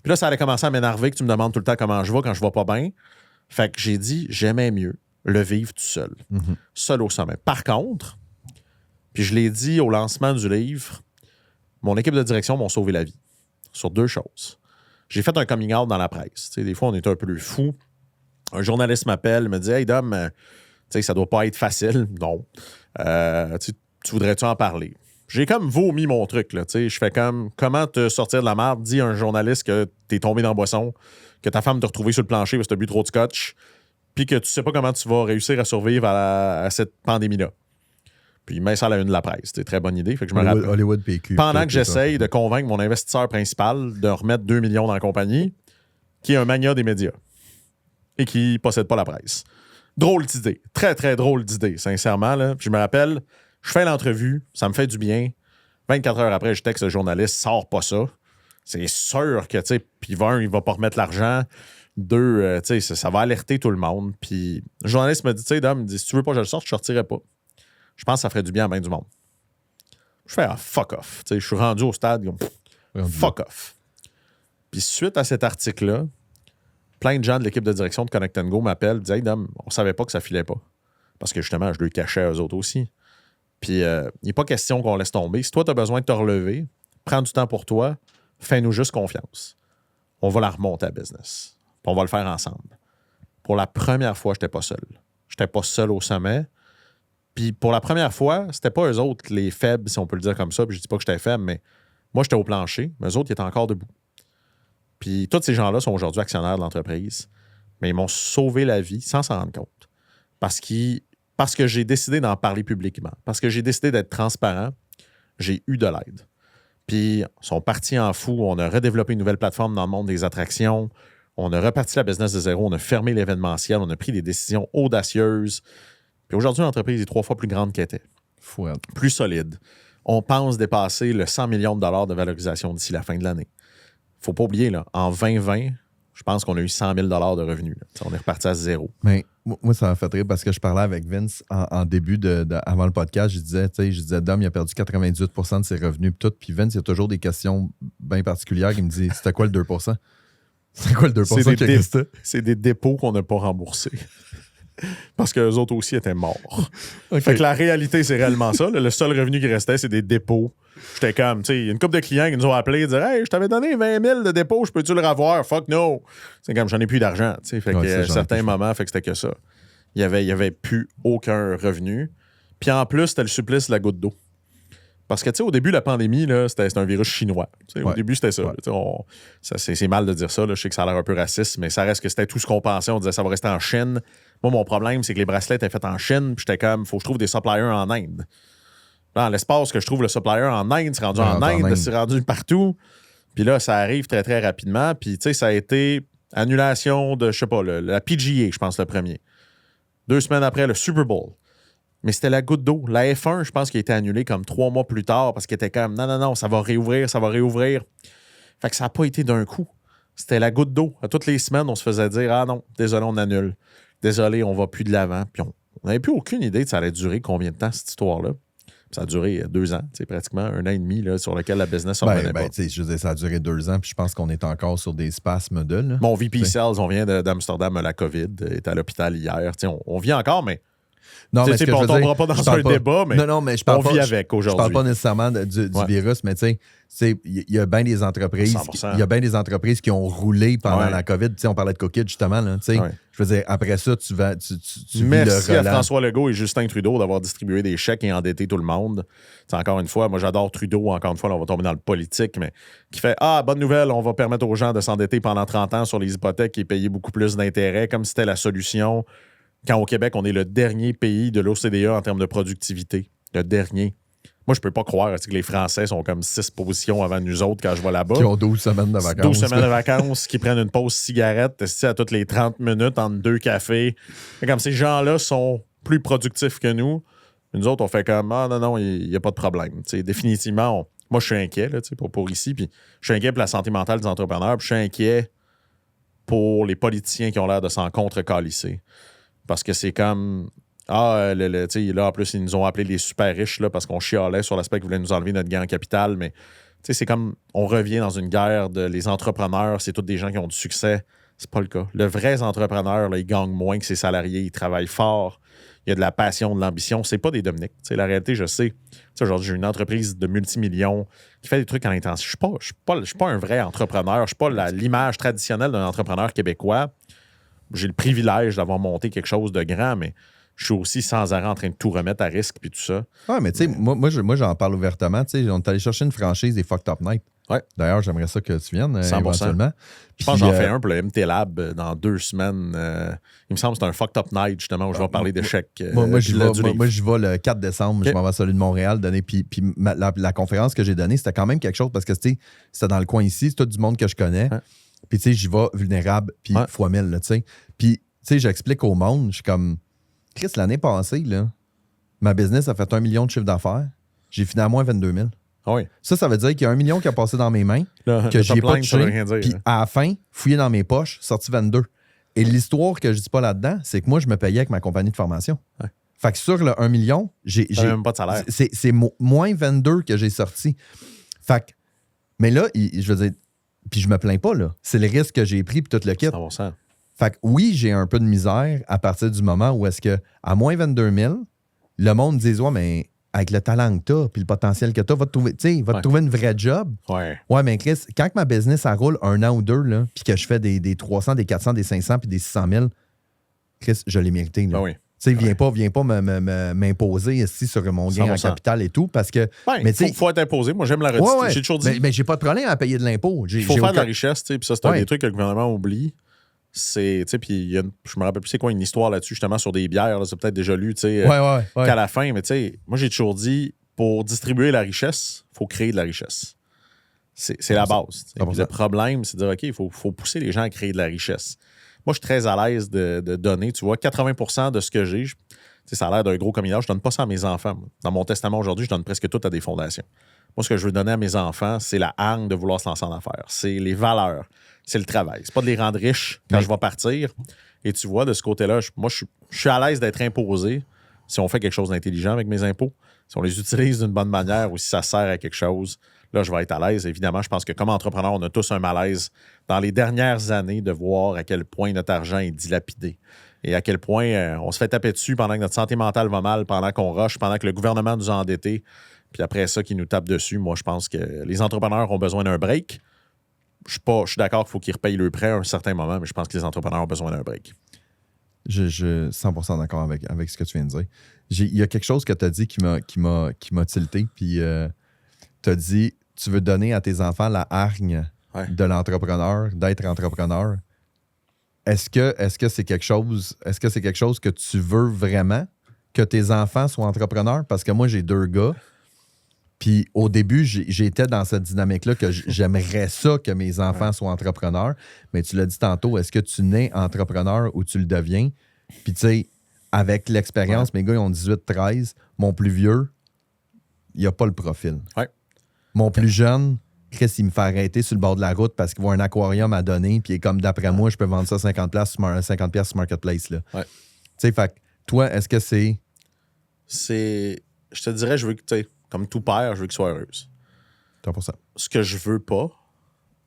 S2: Puis là, ça allait commencer à m'énerver que tu me demandes tout le temps comment je vais quand je vais pas bien. Fait que j'ai dit, j'aimais mieux le vivre tout seul. Seul au sommet. Par contre, puis je l'ai dit au lancement du livre, mon équipe de direction m'ont sauvé la vie. Sur 2 choses. J'ai fait un coming out dans la presse. Tu sais, des fois, on est un peu fou. Un journaliste m'appelle, me dit « Hey, Dom, tu sais, ça doit pas être facile. » Non. Tu voudrais-tu en parler? J'ai comme vomi mon truc, là. Tu sais, je fais comme, comment te sortir de la merde? Dis à un journaliste que t'es tombé dans la boisson, que ta femme t'a retrouvé sur le plancher parce que t'as bu trop de scotch, puis que tu sais pas comment tu vas réussir à survivre à cette pandémie-là. Puis il met ça à la une de la presse. C'est une très bonne idée. Fait que je me rappelle.
S1: Hollywood PQ.
S2: Pendant que j'essaye de convaincre mon investisseur principal de remettre 2 millions dans la compagnie, qui est un mania des médias et qui possède pas la presse. Drôle d'idée. Très, très drôle d'idée, sincèrement. Là. Puis je me rappelle, je fais l'entrevue, ça me fait du bien. 24 heures après, je texte le journaliste, sors pas ça. c'est sûr que, tu sais, puis il va pas remettre l'argent. 2, tu sais, ça va alerter tout le monde. Puis le journaliste me dit, tu sais, Dom, il dit, si tu veux pas que je le sorte, je sortirai pas. Je pense que ça ferait du bien à bien du monde. Je fais, fuck off. Tu sais, je suis rendu au stade, fuck off. Puis suite à cet article-là, plein de gens de l'équipe de direction de Connect & Go m'appellent, disent, hey, Dom, on savait pas que ça filait pas. Parce que justement, je le cachais à eux autres aussi. Puis il n'est pas question qu'on laisse tomber. Si toi, tu as besoin de te relever, prends du temps pour toi, fais-nous juste confiance. On va la remonter à business. Puis on va le faire ensemble. Pour la première fois, je n'étais pas seul. Je n'étais pas seul au sommet. Puis pour la première fois, c'était pas eux autres les faibles, si on peut le dire comme ça. Puis je dis pas que j'étais faible, mais moi, j'étais au plancher. Mais eux autres, ils étaient encore debout. Puis tous ces gens-là sont aujourd'hui actionnaires de l'entreprise. Mais ils m'ont sauvé la vie sans s'en rendre compte. Parce que j'ai décidé d'en parler publiquement. Parce que j'ai décidé d'être transparent. J'ai eu de l'aide. Puis ils sont partis en fou. On a redéveloppé une nouvelle plateforme dans le monde des attractions. On a reparti la business de zéro. On a fermé l'événementiel. On a pris des décisions audacieuses. Puis aujourd'hui, l'entreprise est 3 fois plus grande qu'elle était.
S1: Fouette.
S2: Plus solide. On pense dépasser le 100 millions de dollars de valorisation d'ici la fin de l'année. Faut pas oublier, là, en 2020, je pense qu'on a eu 100 000 $ de revenus. On est reparti à zéro.
S1: Mais moi, ça m'a fait rire parce que je parlais avec Vince en début avant le podcast. Je disais, Dom, il a perdu 98 % de ses revenus. Puis Vince, il y a toujours des questions bien particulières. Il me dit, c'était quoi le 2 %? C'est quoi le 2 % qui restait?
S2: C'est des dépôts qu'on n'a pas remboursés. Parce qu'eux autres aussi étaient morts.
S1: Okay.
S2: Fait que la réalité, c'est réellement ça. Le seul revenu qui restait, c'est des dépôts. J'étais comme, tu sais, il y a une couple de clients qui nous ont appelés et disaient, hey, je t'avais donné 20 000 de dépôt, je peux-tu le revoir? Fuck no! C'est comme, j'en ai plus d'argent. Fait que à certains moments, fait que c'était que ça. Il y avait plus aucun revenu. Puis en plus, c'était le supplice de la goutte d'eau. Parce que, tu sais, au début de la pandémie, là, c'était un virus chinois. Au début, c'était ça. Ouais. C'est mal de dire ça. Là. Je sais que ça a l'air un peu raciste, mais ça reste que c'était tout ce qu'on pensait. On disait ça va rester en Chine. Moi, mon problème, c'est que les bracelets étaient faits en Chine. Puis j'étais comme, faut que je trouve des suppliers en Inde. Dans l'espace que je trouve le supplier en Inde, c'est rendu en Inde, c'est rendu partout. Puis là, ça arrive très, très rapidement. Puis, tu sais, ça a été annulation de, je sais pas, la PGA, je pense, le premier. 2 semaines après, le Super Bowl. Mais c'était la goutte d'eau. La F1, je pense qu'il a été annulé comme 3 mois plus tard parce qu'il était comme non, ça va réouvrir. Fait que ça n'a pas été d'un coup. C'était la goutte d'eau. À toutes les semaines, on se faisait dire ah non, désolé, on annule. Désolé, on va plus de l'avant. Puis on n'avait plus aucune idée de ça allait durer combien de temps, cette histoire-là. Ça a duré 2 ans, pratiquement 1 an et demi là, sur lequel la business ne revenait pas.
S1: Je veux dire, ça a duré 2 ans, puis je pense qu'on est encore sur des spasmes de. Là.
S2: Mon VP Sales, on vient d'Amsterdam à la COVID, est à l'hôpital hier. On vit encore, mais.
S1: Non, mais
S2: on ne tombera pas dans un débat, mais,
S1: mais je parle
S2: on vit avec aujourd'hui.
S1: Je parle pas nécessairement du virus, mais tu sais, il y a bien des entreprises.
S2: 100%.
S1: Il y a bien des entreprises qui ont roulé pendant la COVID. Tu sais, on parlait de Cookit, justement. Là, je veux dire, après ça, tu
S2: Merci
S1: vis le
S2: à François Legault et Justin Trudeau d'avoir distribué des chèques et endetté tout le monde. T'sais, encore une fois, moi j'adore Trudeau, encore une fois, là, on va tomber dans le politique, mais qui fait bonne nouvelle, on va permettre aux gens de s'endetter pendant 30 ans sur les hypothèques et payer beaucoup plus d'intérêts, comme si c'était la solution. Quand au Québec, on est le dernier pays de l'OCDE en termes de productivité. Le dernier. Moi, je peux pas croire que les Français sont comme 6 positions avant nous autres quand je vais là-bas.
S1: Qui ont 12 semaines de vacances.
S2: 12 semaines de vacances, qui prennent une pause cigarette à toutes les 30 minutes entre 2 cafés. Et comme ces gens-là sont plus productifs que nous, nous autres, on fait comme non, il n'y a pas de problème. T'sais, définitivement, moi, je suis inquiet là, pour ici. Puis je suis inquiet pour la santé mentale des entrepreneurs. Puis je suis inquiet pour les politiciens qui ont l'air de s'en contre-calisser. Parce que c'est comme là, en plus, ils nous ont appelés les super riches là, parce qu'on chialait sur l'aspect qu'ils voulaient nous enlever notre gain en capital. Mais c'est comme on revient dans une guerre de les entrepreneurs, c'est tous des gens qui ont du succès. C'est pas le cas. Le vrai entrepreneur, là, il gagne moins que ses salariés, il travaille fort, il y a de la passion, de l'ambition. C'est pas des Dominique. La réalité, je sais. Aujourd'hui, j'ai une entreprise de multimillions qui fait des trucs en intensif. Je suis pas un vrai entrepreneur. Je suis pas l'image traditionnelle d'un entrepreneur québécois. J'ai le privilège d'avoir monté quelque chose de grand, mais je suis aussi sans arrêt en train de tout remettre à risque puis tout ça.
S1: Oui, mais tu sais, moi, j'en parle ouvertement. Tu sais, on est allé chercher une franchise des Fucked Up Night.
S2: Ouais.
S1: D'ailleurs, j'aimerais ça que tu viennes
S2: 100%.
S1: Éventuellement.
S2: Je pense que j'en fais un pour le MT Lab dans 2 semaines. Il me semble que c'est un Fucked Up Night, justement, où je vais parler d'échecs.
S1: Moi, j'y vais le 4 décembre. Okay. Je m'en vais à celui de Montréal donner. Puis la conférence que j'ai donnée, c'était quand même quelque chose parce que c'était dans le coin ici. C'est tout du monde que je connais. Ouais. Puis, tu sais, j'y vais vulnérable, puis fois 1000, tu sais. Puis, tu sais, j'explique au monde, je suis comme, Chris, l'année passée, là, ma business a fait 1 million de chiffre d'affaires. J'ai fini à moins 22 000.
S2: Ah oui.
S1: Ça veut dire qu'il y a 1 million qui a passé dans mes mains, que j'ai pas touché, puis à la fin, fouillé dans mes poches, sorti 22. Et l'histoire que je dis pas là-dedans, c'est que moi, je me payais avec ma compagnie de formation.
S2: Ouais.
S1: Fait que sur le 1 million, j'ai
S2: même pas de salaire.
S1: C'est moins 22 que j'ai sorti. Fait que, mais là, je veux dire, puis je me plains pas, là. C'est le risque que j'ai pris, puis tout le kit.
S2: 100%.
S1: Fait que oui, j'ai un peu de misère à partir du moment où est-ce que, à moins 22 000, le monde dit, ouais, mais avec le talent que t'as, puis le potentiel que t'as, va te trouver, te trouver une vraie job.
S2: Ouais.
S1: Ouais, mais Chris, quand ma business, ça roule 1 an ou 2, là, puis que je fais des 300, des 400, des 500, puis des 600 000, Chris, je l'ai mérité, là.
S2: Ben oui.
S1: Tu sais, viens pas m'imposer ici sur mon gain
S2: 100%.
S1: en capital et tout, parce que...
S2: Ouais,
S1: mais
S2: faut être imposé. Moi, j'aime la redite.
S1: ouais,
S2: J'ai toujours dit...
S1: mais j'ai pas de problème à payer de l'impôt.
S2: Il faut faire de la richesse, tu sais, puis ça, c'est un des trucs que le gouvernement oublie. C'est, tu sais, puis je me rappelle plus c'est quoi une histoire là-dessus, justement, sur des bières, là, c'est peut-être déjà lu, tu sais, qu'à la fin, mais tu sais, moi, j'ai toujours dit, pour distribuer la richesse, il faut créer de la richesse. C'est la base. Le problème, c'est de dire, OK, il faut pousser les gens à créer de la richesse. Moi, je suis très à l'aise de donner, tu vois, 80% de ce que j'ai, ça a l'air d'un gros communard, je donne pas ça à mes enfants. Moi. Dans mon testament aujourd'hui, je donne presque tout à des fondations. Moi, ce que je veux donner à mes enfants, c'est la hargne de vouloir se lancer en affaires. C'est les valeurs. C'est le travail. C'est pas de les rendre riches quand je vais partir. Et tu vois, de ce côté-là, moi, je suis à l'aise d'être imposé si on fait quelque chose d'intelligent avec mes impôts, si on les utilise d'une bonne manière ou si ça sert à quelque chose. Là, je vais être à l'aise. Évidemment, je pense que comme entrepreneur, on a tous un malaise dans les dernières années de voir à quel point notre argent est dilapidé et à quel point on se fait taper dessus pendant que notre santé mentale va mal, pendant qu'on rush, pendant que le gouvernement nous a endettés. Puis après ça, qui nous tape dessus, moi, je pense que les entrepreneurs ont besoin d'un break. Je suis d'accord qu'il faut qu'ils repayent le prêt à un certain moment, mais je pense que les entrepreneurs ont besoin d'un break.
S1: Je suis 100% d'accord avec ce que tu viens de dire. Il y a quelque chose que tu as dit qui m'a tilté, puis tu as dit, tu veux donner à tes enfants la hargne de l'entrepreneur, d'être entrepreneur. Est-ce que c'est quelque chose que tu veux vraiment, que tes enfants soient entrepreneurs? Parce que moi, j'ai 2 gars. Puis au début, j'étais dans cette dynamique-là que j'aimerais ça que mes enfants soient entrepreneurs. Mais tu l'as dit tantôt, est-ce que tu nais entrepreneur ou tu le deviens? Puis tu sais, avec l'expérience, mes gars, ils ont 18-13. Mon plus vieux, il n'a pas le profil.
S2: Ouais.
S1: Mon plus jeune, Chris, il me fait arrêter sur le bord de la route parce qu'il voit un aquarium à donner. Puis comme d'après moi, je peux vendre ça 50$ sur Marketplace. Là.
S2: Ouais.
S1: Tu sais, fait toi, est-ce que c'est...
S2: Je te dirais, je veux que tu sais, comme tout père, je veux qu'ils soient heureuses.
S1: 100%.
S2: Ce que je veux pas,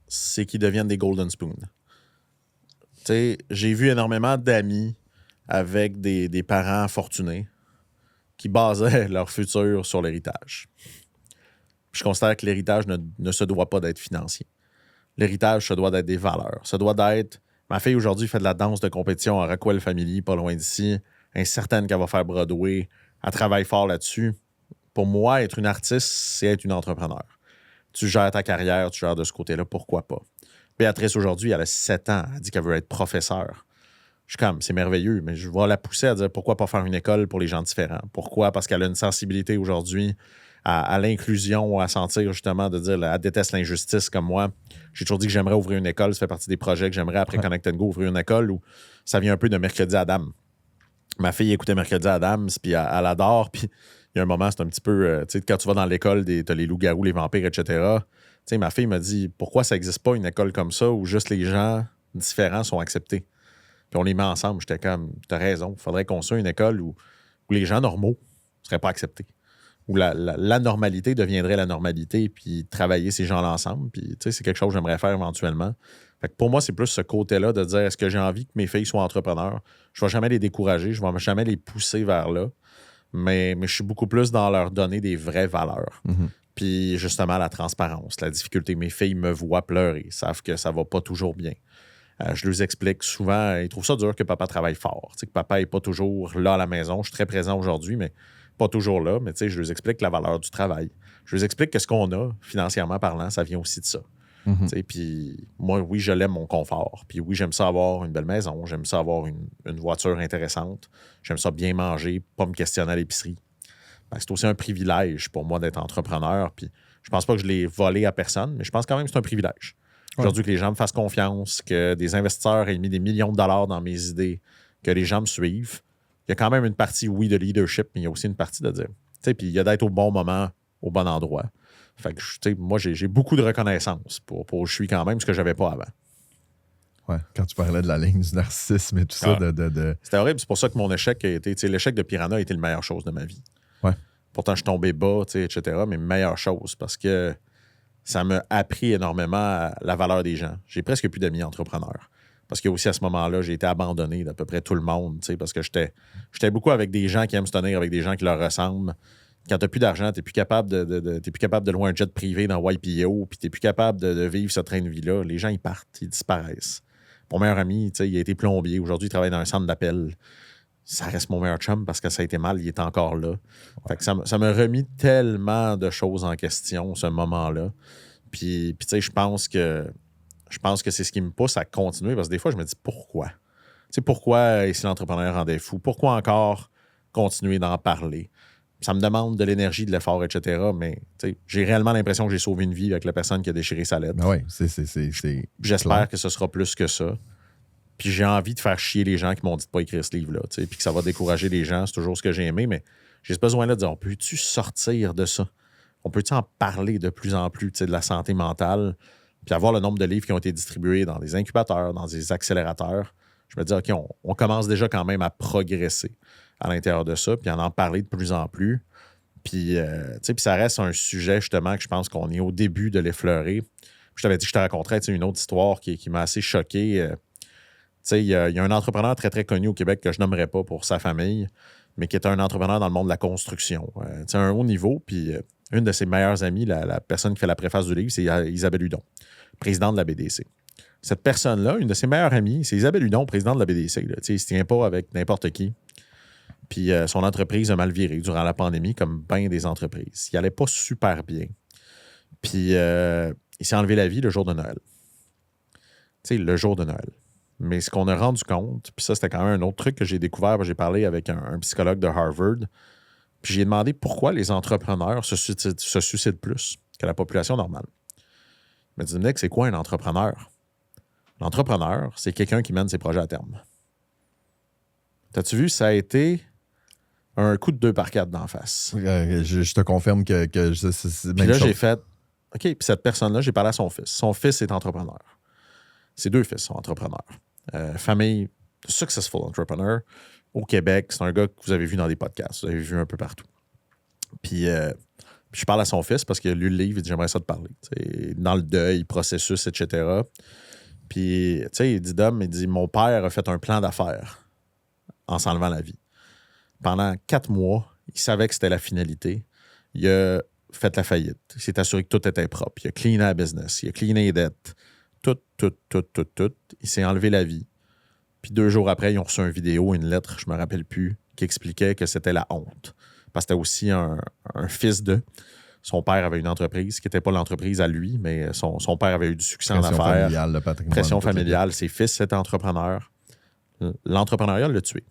S2: c'est qu'ils deviennent des golden spoons. Tu sais, j'ai vu énormément d'amis avec des parents fortunés qui basaient leur futur sur l'héritage. Je considère que l'héritage ne se doit pas d'être financier. L'héritage, ça doit d'être des valeurs. Ça doit d'être... Ma fille, aujourd'hui, fait de la danse de compétition à Rockwell Family, pas loin d'ici. Incertaine qu'elle va faire Broadway. Elle travaille fort là-dessus. Pour moi, être une artiste, c'est être une entrepreneur. Tu gères ta carrière, tu gères de ce côté-là, pourquoi pas? Béatrice, aujourd'hui, elle a 7 ans. Elle dit qu'elle veut être professeure. Je suis comme, c'est merveilleux, mais je vais la pousser à dire pourquoi pas faire une école pour les gens différents? Pourquoi? Parce qu'elle a une sensibilité aujourd'hui à l'inclusion, à sentir justement de dire elle déteste l'injustice comme moi. J'ai toujours dit que j'aimerais ouvrir une école. Ça fait partie des projets que j'aimerais après Connect & Go ouvrir une école où ça vient un peu de Mercredi Adam. Ma fille écoutait Mercredi Adams, puis elle adore, puis il y a un moment, c'est un petit peu, tu sais, quand tu vas dans l'école, t'as les loups-garous, les vampires, etc. Tu sais, ma fille m'a dit, pourquoi ça n'existe pas une école comme ça où juste les gens différents sont acceptés? Puis on les met ensemble. J'étais comme, t'as raison, il faudrait qu'on soit une école où les gens normaux ne seraient pas acceptés. Où la normalité deviendrait la normalité, puis travailler ces gens-là ensemble. Puis, tu sais, c'est quelque chose que j'aimerais faire éventuellement. Fait que pour moi, c'est plus ce côté-là de dire, est-ce que j'ai envie que mes filles soient entrepreneurs? Je ne vais jamais les décourager, je ne vais jamais les pousser vers là. Mais je suis beaucoup plus dans leur donner des vraies valeurs. Mm-hmm. Puis justement, la transparence, la difficulté. Mes filles me voient pleurer, savent que ça ne va pas toujours bien. Je leur explique souvent, ils trouvent ça dur que papa travaille fort. Tu sais, que papa n'est pas toujours là à la maison. Je suis très présent aujourd'hui, mais pas toujours là. Mais tu sais, je leur explique la valeur du travail. Je leur explique que ce qu'on a, financièrement parlant, ça vient aussi de ça. Mm-hmm. Puis moi, oui, je l'aime mon confort. Puis oui, j'aime ça avoir une belle maison. J'aime ça avoir une voiture intéressante. J'aime ça bien manger, pas me questionner à l'épicerie. Ben, c'est aussi un privilège pour moi d'être entrepreneur. Puis je pense pas que je l'ai volé à personne, mais je pense quand même que c'est un privilège. Aujourd'hui, que les gens me fassent confiance, que des investisseurs aient mis des millions de dollars dans mes idées, que les gens me suivent. Il y a quand même une partie, oui, de leadership, mais il y a aussi une partie de dire, tu sais, puis il y a d'être au bon moment, au bon endroit. Fait que, tu sais, moi, j'ai beaucoup de reconnaissance pour où je suis quand même, ce que j'avais pas avant.
S1: Ouais, quand tu parlais de la ligne du narcissisme et tout ça,
S2: C'était horrible. C'est pour ça que mon échec a été, tu sais, l'échec de Piranha a été la meilleure chose de ma vie.
S1: Ouais.
S2: Pourtant, je suis tombé bas, tu sais, etc., mais meilleure chose parce que ça m'a appris énormément la valeur des gens. J'ai presque plus d'amis entrepreneurs. Parce que aussi à ce moment-là, j'ai été abandonné d'à peu près tout le monde, tu sais, parce que j'étais beaucoup avec des gens qui aiment se tenir avec des gens qui leur ressemblent. Quand tu n'as plus d'argent, tu n'es plus capable de louer un jet privé dans YPO, puis tu n'es plus capable de vivre ce train de vie-là. Les gens, ils partent, ils disparaissent. Mon meilleur ami, tu sais, il a été plombier. Aujourd'hui, il travaille dans un centre d'appel. Ça reste mon meilleur chum parce que ça a été mal, il est encore là. Fait que ça m'a remis tellement de choses en question, ce moment-là. Puis tu sais, je pense que c'est ce qui me pousse à continuer parce que des fois, je me dis pourquoi? Tu sais, pourquoi ici l'entrepreneur rendait fou? Pourquoi encore continuer d'en parler? Ça me demande de l'énergie, de l'effort, etc. Mais tu sais, j'ai réellement l'impression que j'ai sauvé une vie avec la personne qui a déchiré sa lettre.
S1: Ben oui,
S2: J'espère que ce sera plus que ça. Puis j'ai envie de faire chier les gens qui m'ont dit de pas écrire ce livre-là. Puis que ça va décourager les gens. C'est toujours ce que j'ai aimé. Mais j'ai ce besoin-là de dire, on peut-tu sortir de ça? On peut-tu en parler de plus en plus de la santé mentale? Puis avoir le nombre de livres qui ont été distribués dans des incubateurs, dans des accélérateurs. Je me dis, OK, on commence déjà quand même à progresser à l'intérieur de ça, puis en parler de plus en plus. Puis, puis ça reste un sujet, justement, que je pense qu'on est au début de l'effleurer. Je t'avais dit que je te raconterais une autre histoire qui m'a assez choqué. Il y a un entrepreneur très, très connu au Québec que je nommerai pas pour sa famille, mais qui est un entrepreneur dans le monde de la construction. Un haut niveau, puis une de ses meilleures amies, la personne qui fait la préface du livre, c'est Isabelle Hudon, présidente de la BDC. Cette personne-là, une de ses meilleures amies, c'est Isabelle Hudon, présidente de la BDC. Il ne se tient pas avec n'importe qui. Puis son entreprise a mal viré durant la pandémie, comme bien des entreprises. Il n'allait pas super bien. Puis il s'est enlevé la vie le jour de Noël. Le jour de Noël. Mais ce qu'on a rendu compte, puis ça, c'était quand même un autre truc que j'ai découvert, j'ai parlé avec un psychologue de Harvard, puis j'ai demandé pourquoi les entrepreneurs se suicident plus que la population normale. Il m'a dit, Dominique, c'est quoi un entrepreneur? L'entrepreneur, c'est quelqu'un qui mène ses projets à terme. T'as-tu vu, ça a été un coup de 2x4 d'en face.
S1: Je te confirme que c'est
S2: puis là, j'ai fait, OK, puis cette personne-là, j'ai parlé à son fils. Son fils est entrepreneur. Ses deux fils sont entrepreneurs. Famille successful entrepreneur au Québec. C'est un gars que vous avez vu dans des podcasts. Vous avez vu un peu partout. Puis je parle à son fils parce qu'il a lu le livre et dit, j'aimerais ça te parler. T'sais, dans le deuil, processus, etc. Puis, tu sais, il dit, Dom, il dit, mon père a fait un plan d'affaires en s'enlevant la vie. Pendant 4 mois, il savait que c'était la finalité. Il a fait la faillite. Il s'est assuré que tout était propre. Il a cleané la business. Il a cleané les dettes. Tout. Il s'est enlevé la vie. Puis 2 jours après, ils ont reçu une vidéo, une lettre, je me rappelle plus, qui expliquait que c'était la honte. Parce que c'était aussi un fils de... Son père avait une entreprise qui n'était pas l'entreprise à lui, mais son père avait eu du succès en affaires. Pression familiale. Ses fils étaient entrepreneurs. L'entrepreneuriat l'a tué.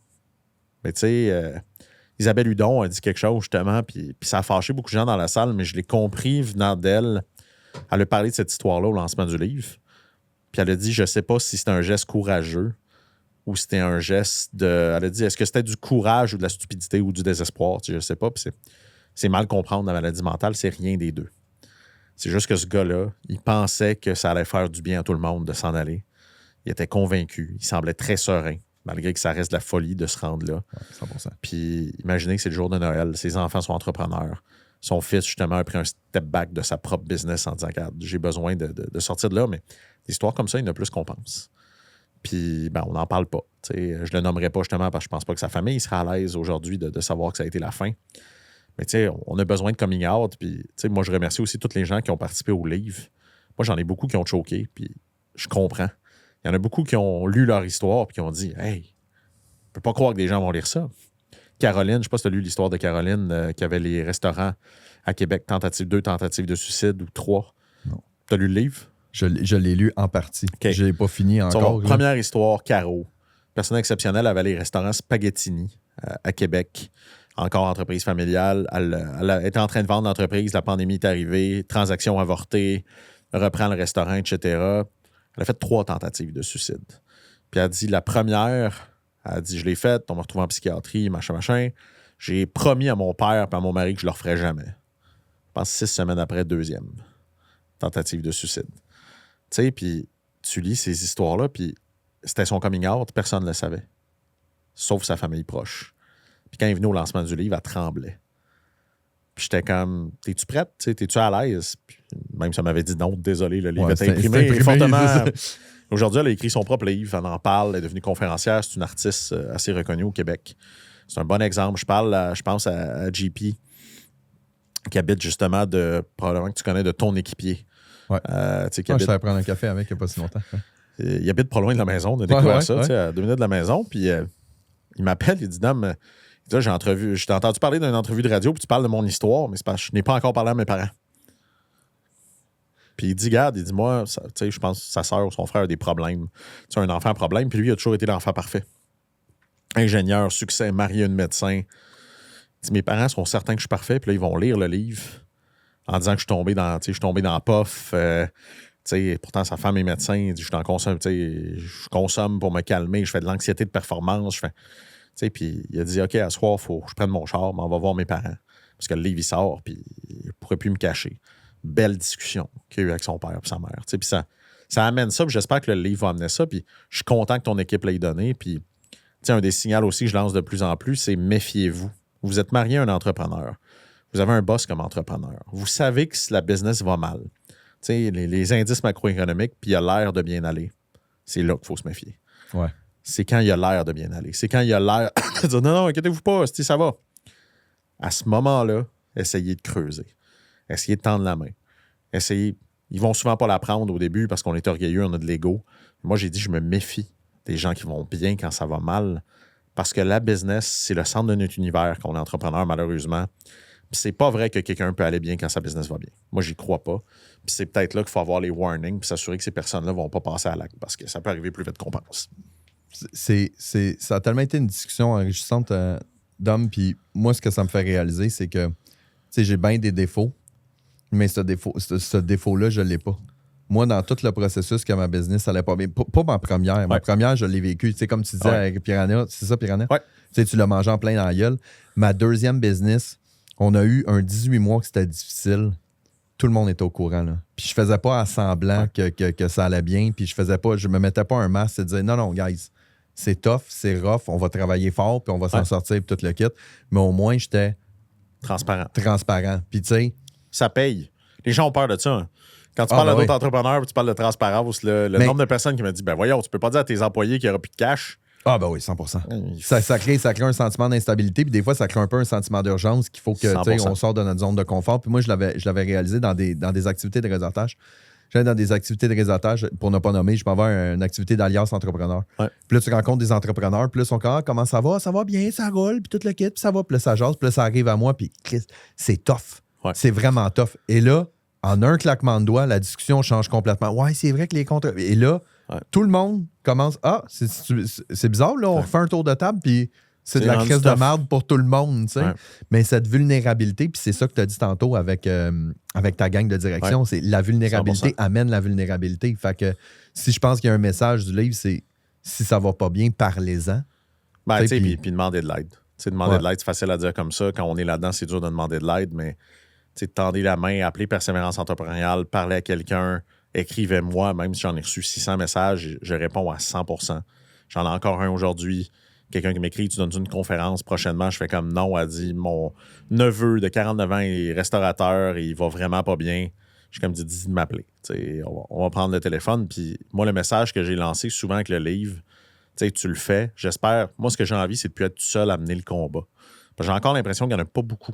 S2: Mais tu sais, Isabelle Hudon a dit quelque chose justement, puis ça a fâché beaucoup de gens dans la salle, mais je l'ai compris venant d'elle. Elle a parlé de cette histoire-là au lancement du livre. Puis elle a dit, je ne sais pas si c'était un geste courageux ou c'était un geste de... Elle a dit, est-ce que c'était du courage ou de la stupidité ou du désespoir? Tu sais, je ne sais pas. Puis c'est mal comprendre la maladie mentale, c'est rien des deux. C'est juste que ce gars-là, il pensait que ça allait faire du bien à tout le monde de s'en aller. Il était convaincu. Il semblait très serein, malgré que ça reste de la folie de se rendre là.
S1: Ouais, 100%.
S2: Puis imaginez que c'est le jour de Noël, ses enfants sont entrepreneurs. Son fils, justement, a pris un step back de sa propre business en disant, regarde, j'ai besoin de sortir de là, mais des histoires comme ça, il y en a plus qu'on pense. Puis, ben, on n'en parle pas. T'sais, je le nommerai pas justement parce que je pense pas que sa famille sera à l'aise aujourd'hui de savoir que ça a été la fin. Mais tu sais, on a besoin de coming out. Puis, tu sais, moi, je remercie aussi tous les gens qui ont participé au livre. Moi, j'en ai beaucoup qui ont choqué, puis je comprends. Il y en a beaucoup qui ont lu leur histoire puis qui ont dit, hey, je peux pas croire que des gens vont lire ça. Caroline, je ne sais pas si tu as lu l'histoire de Caroline qui avait les restaurants à Québec, 2 tentatives de suicide ou 3.
S1: Non.
S2: Tu as lu le livre?
S1: Je l'ai lu en partie.
S2: Okay.
S1: Je ne l'ai pas fini encore.
S2: Première histoire, Caro. Personne exceptionnelle, avait les restaurants Spaghettini à Québec. Encore entreprise familiale. Elle était en train de vendre l'entreprise. La pandémie est arrivée. Transaction avortée. Reprend le restaurant, etc. Elle a fait 3 tentatives de suicide. Puis elle a dit, la première... Elle a dit, je l'ai faite, on m'a retrouvé en psychiatrie, machin. J'ai promis à mon père et à mon mari que je ne le referais jamais. pense 6 semaines après, 2e tentative de suicide. Tu sais, puis tu lis ces histoires-là, puis c'était son coming out, personne ne le savait. Sauf sa famille proche. Puis quand il est venu au lancement du livre, elle tremblait. Puis j'étais comme, t'es-tu prête? T'es-tu à l'aise? Puis même ça m'avait dit non, désolé, le livre était imprimé fortement. Aujourd'hui, elle a écrit son propre livre, elle en parle, elle est devenue conférencière, c'est une artiste assez reconnue au Québec. C'est un bon exemple. Je pense à JP, qui habite justement probablement que tu connais, de ton équipier.
S1: Ouais.
S2: Je
S1: suis allé prendre un café avec il n'y a pas si longtemps. Ouais.
S2: Il habite pas loin de la maison, on a découvert ça, à 2 minutes de la maison. Puis il m'appelle, il dit Dame, je t'ai entendu parler d'une entrevue de radio, puis tu parles de mon histoire, mais c'est parce que je n'ai pas encore parlé à mes parents. Puis il dit, regarde, il dit, moi, je pense que sa sœur ou son frère a des problèmes. Tu sais, un enfant a problème, puis lui, il a toujours été l'enfant parfait. Ingénieur, succès, marié, un médecin. Il dit, mes parents sont certains que je suis parfait, puis là, ils vont lire le livre en disant que je suis tombé dans POF. Pourtant, sa femme est médecin. Il dit, je consomme pour me calmer, je fais de l'anxiété de performance. Puis il a dit, OK, à ce soir, il faut que je prenne mon char, mais on va voir mes parents. Parce que le livre, il sort, puis il ne pourrait plus me cacher. Belle discussion qu'il y a eu avec son père et sa mère. Puis ça amène ça, puis j'espère que le livre va amener ça. Puis je suis content que ton équipe l'ait donné. Puis un des signaux aussi que je lance de plus en plus, c'est méfiez-vous. Vous êtes marié à un entrepreneur. Vous avez un boss comme entrepreneur. Vous savez que la business va mal. Les indices macroéconomiques, puis il y a l'air de bien aller. C'est là qu'il faut se méfier.
S1: Ouais.
S2: C'est quand il y a l'air de bien aller. C'est quand il y a l'air de dire non, inquiétez-vous pas, ça va. À ce moment-là, essayez de creuser. Essayez de tendre la main. Essayez. Ils vont souvent pas la prendre au début parce qu'on est orgueilleux, on a de l'ego. Moi, j'ai dit, je me méfie des gens qui vont bien quand ça va mal. Parce que la business, c'est le centre de notre univers quand on est entrepreneur, malheureusement. Puis c'est pas vrai que quelqu'un peut aller bien quand sa business va bien. Moi, j'y crois pas. Puis c'est peut-être là qu'il faut avoir les warnings puis s'assurer que ces personnes-là vont pas passer à l'acte parce que ça peut arriver plus vite qu'on pense.
S1: Ça a tellement été une discussion enrichissante d'hommes. Puis moi, ce que ça me fait réaliser, c'est que j'ai bien des défauts, mais ce défaut-là, je ne l'ai pas. Moi, dans tout le processus que ma business allait pas bien, pas ma première. Ouais. Ma première, je l'ai vécue. Comme tu disais avec Piranha, c'est ça, Piranha?
S2: Ouais.
S1: Tu l'as mangé en plein dans la gueule. Ma deuxième business, on a eu un 18 mois que c'était difficile. Tout le monde était au courant. Là. Puis je faisais pas à semblant que ça allait bien. Puis je me mettais pas un masque et disais non, guys, c'est tough, c'est rough, on va travailler fort, puis on va s'en sortir, puis tout le kit. Mais au moins, j'étais
S2: transparent.
S1: Puis tu sais.
S2: Ça paye. Les gens ont peur de ça. Hein. Quand tu parles à d'autres entrepreneurs, puis tu parles de transparence, le nombre de personnes qui me disent, ben voyons, tu peux pas dire à tes employés qu'il n'y aura plus de cash.
S1: Ah ben oui, 100%. Ça crée un sentiment d'instabilité, puis des fois, ça crée un peu un sentiment d'urgence qu'il faut que on sorte de notre zone de confort. Puis moi, je l'avais réalisé dans des activités de réseautage. J'allais dans des activités de réseautage, pour ne pas nommer, je m'en vais à une activité d'alliance entrepreneur. Ouais. Puis là, tu rencontres des entrepreneurs, puis là, ils sont comme, comment ça va? Ça va bien, ça roule, puis tout le kit, puis ça va, puis là, ça jase, puis là, ça arrive à moi, puis c'est tough. Ouais. C'est vraiment tough. Et là, en un claquement de doigts, la discussion change complètement. Ouais, c'est vrai que les contre... Et là, tout le monde commence, c'est bizarre, là, on refait un tour de table, puis c'est de la crise de merde pour tout le monde, tu sais. Ouais. Mais cette vulnérabilité, puis c'est ça que tu as dit tantôt avec ta gang de direction, c'est la vulnérabilité 100%. Amène la vulnérabilité. Fait que si je pense qu'il y a un message du livre, c'est si ça va pas bien, parlez-en.
S2: Ben, puis demandez de l'aide. Demander de l'aide, c'est facile à dire comme ça. Quand on est là-dedans, c'est dur de demander de l'aide, mais tendez la main, appelez Persévérance entrepreneuriale, parlez à quelqu'un, écrivez-moi, même si j'en ai reçu 600 messages, je réponds à 100%. J'en ai encore un aujourd'hui. Quelqu'un qui m'écrit, tu donnes une conférence prochainement, je fais comme non, elle dit, mon neveu de 49 ans est restaurateur et il va vraiment pas bien. Je suis comme dit de m'appeler. On va prendre le téléphone. Puis moi, le message que j'ai lancé souvent avec le livre, tu le fais. J'espère. Moi, ce que j'ai envie, c'est de ne plus être tout seul à mener le combat. J'ai encore l'impression qu'il n'y en a pas beaucoup.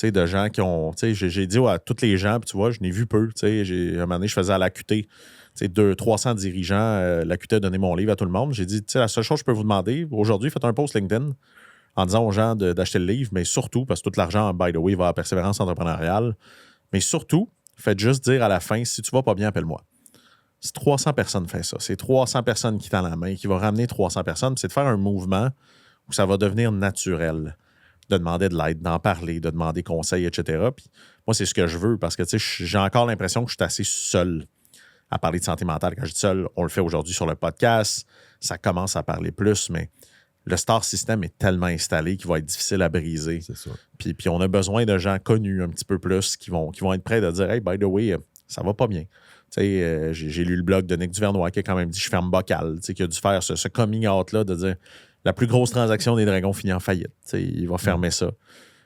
S2: De gens qui ont. J'ai dit à tous les gens, puis tu vois, je n'ai vu peu. Un moment donné, je faisais à l'AQT. 300 dirigeants, l'AQT a donné mon livre à tout le monde. J'ai dit, la seule chose que je peux vous demander, aujourd'hui, faites un post LinkedIn en disant aux gens d'acheter le livre, mais surtout, parce que tout l'argent, by the way, va à Persévérance entrepreneuriale, mais surtout, faites juste dire à la fin, si tu vas pas bien, appelle-moi. Si 300 personnes font ça, c'est 300 personnes qui tendent la main, qui vont ramener 300 personnes, c'est de faire un mouvement où ça va devenir naturel de demander de l'aide, d'en parler, de demander conseil, etc. Puis moi, c'est ce que je veux parce que j'ai encore l'impression que je suis assez seul à parler de santé mentale. Quand je dis seul, on le fait aujourd'hui sur le podcast. Ça commence à parler plus, mais le star system est tellement installé qu'il va être difficile à briser.
S1: C'est ça.
S2: Puis on a besoin de gens connus un petit peu plus qui vont être prêts à dire « Hey, by the way, ça va pas bien. » J'ai lu le blog de Nick Duvernois qui a quand même dit « Je ferme bocal », qui a dû faire ce coming out-là de dire « La plus grosse transaction des Dragons finit en faillite. » Il va fermer ça.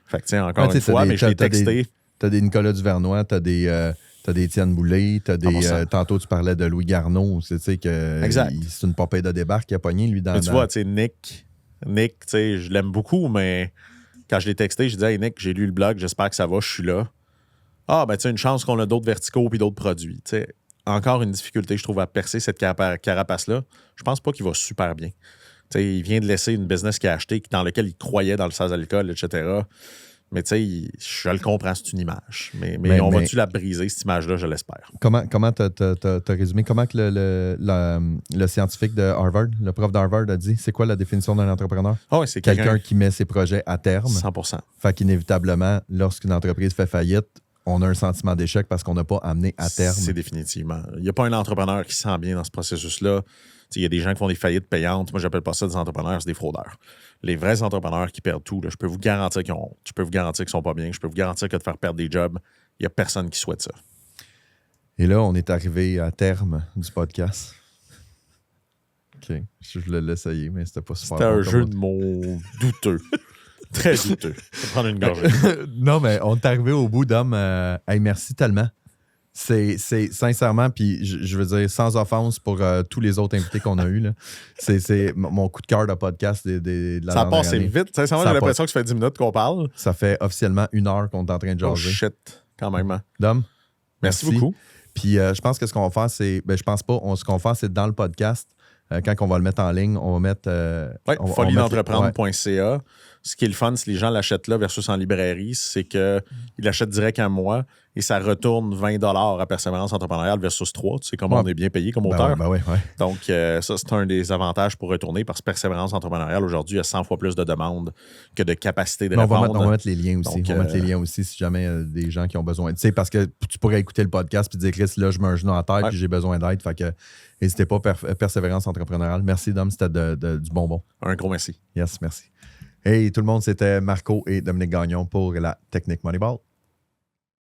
S2: Fait que, encore une fois, mais je l'ai texté.
S1: T'as des Nicolas Duvernois, t'as des Étienne Boulay, t'as des... tantôt, tu parlais de Louis Garneau, c'est une popée de débarque qui a pogné, lui, dans...
S2: Mais tu vois, Nick, je l'aime beaucoup, mais quand je l'ai texté, je disais « Hey, Nick, j'ai lu le blog, j'espère que ça va, je suis là. » Ah, ben, tu sais, une chance qu'on a d'autres verticaux puis d'autres produits. T'sais, encore une difficulté, je trouve, à percer cette carapace-là. Je pense pas qu'il va super bien. T'sais, il vient de laisser une business qu'il a acheté dans lequel il croyait dans le sans alcool, etc. Mais tu sais, je le comprends, c'est une image. Mais va-tu la briser, cette image-là, je l'espère.
S1: Comment t'as résumé? Comment que le scientifique de Harvard, le prof d'Harvard a dit, c'est quoi la définition d'un entrepreneur?
S2: Oh, c'est
S1: quelqu'un qui met ses projets à terme.
S2: 100%.
S1: Fait qu'inévitablement, lorsqu'une entreprise fait faillite, on a un sentiment d'échec parce qu'on n'a pas amené à terme.
S2: C'est définitivement. Il n'y a pas un entrepreneur qui se sent bien dans ce processus-là. Il y a des gens qui font des faillites payantes. Moi, j'appelle pas ça des entrepreneurs, c'est des fraudeurs. Les vrais entrepreneurs qui perdent tout, là, je peux vous garantir qu'ils sont pas bien. Je peux vous garantir que de faire perdre des jobs, il n'y a personne qui souhaite ça.
S1: Et là, on est arrivé à terme du podcast. OK. Je voulais l'essayer, mais c'était pas super.
S2: C'était un jeu de mots douteux. Très douteux. Je vais prendre une gorgée.
S1: Non, mais on est arrivé au bout, Dom. Hey, merci tellement. C'est sincèrement, puis je veux dire, sans offense pour tous les autres invités qu'on a eus, là. C'est mon coup de cœur de podcast de la
S2: Ça a
S1: dernière
S2: passé
S1: année.
S2: vite. Sincèrement, j'ai l'impression que ça fait 10 minutes qu'on parle.
S1: Ça fait officiellement 1 heure qu'on est en train de
S2: Oh
S1: jaser.
S2: shit, quand même. Hein.
S1: Dom,
S2: merci beaucoup.
S1: Puis je pense que ce qu'on va faire, c'est... Ben, je pense pas. Ce qu'on va faire, c'est dans le podcast, quand on va le mettre en ligne, on va mettre...
S2: foliedentreprendre.ca. Ce qui est le fun, si les gens l'achètent là versus en librairie, c'est qu'ils l'achètent direct à moi et ça retourne 20 $ à Persévérance entrepreneuriale versus 3. Tu sais comment on est bien payé comme auteur.
S1: Ouais.
S2: Donc, ça, c'est un des avantages pour retourner parce que Persévérance entrepreneuriale, aujourd'hui, il y a 100 fois plus de demandes que de capacité de répondre.
S1: On va mettre les liens aussi.
S2: Donc,
S1: on va mettre les liens aussi si jamais des gens qui ont besoin. Tu sais, parce que tu pourrais écouter le podcast et dire, Chris, là, je mets un genou en terre puis j'ai besoin d'aide. Fait que n'hésitez pas, Persévérance entrepreneuriale. Merci, Dom, c'était du bonbon.
S2: Un gros merci.
S1: Yes, merci. Hey, tout le monde, c'était Marco et Dominique Gagnon pour la Technique Moneyball.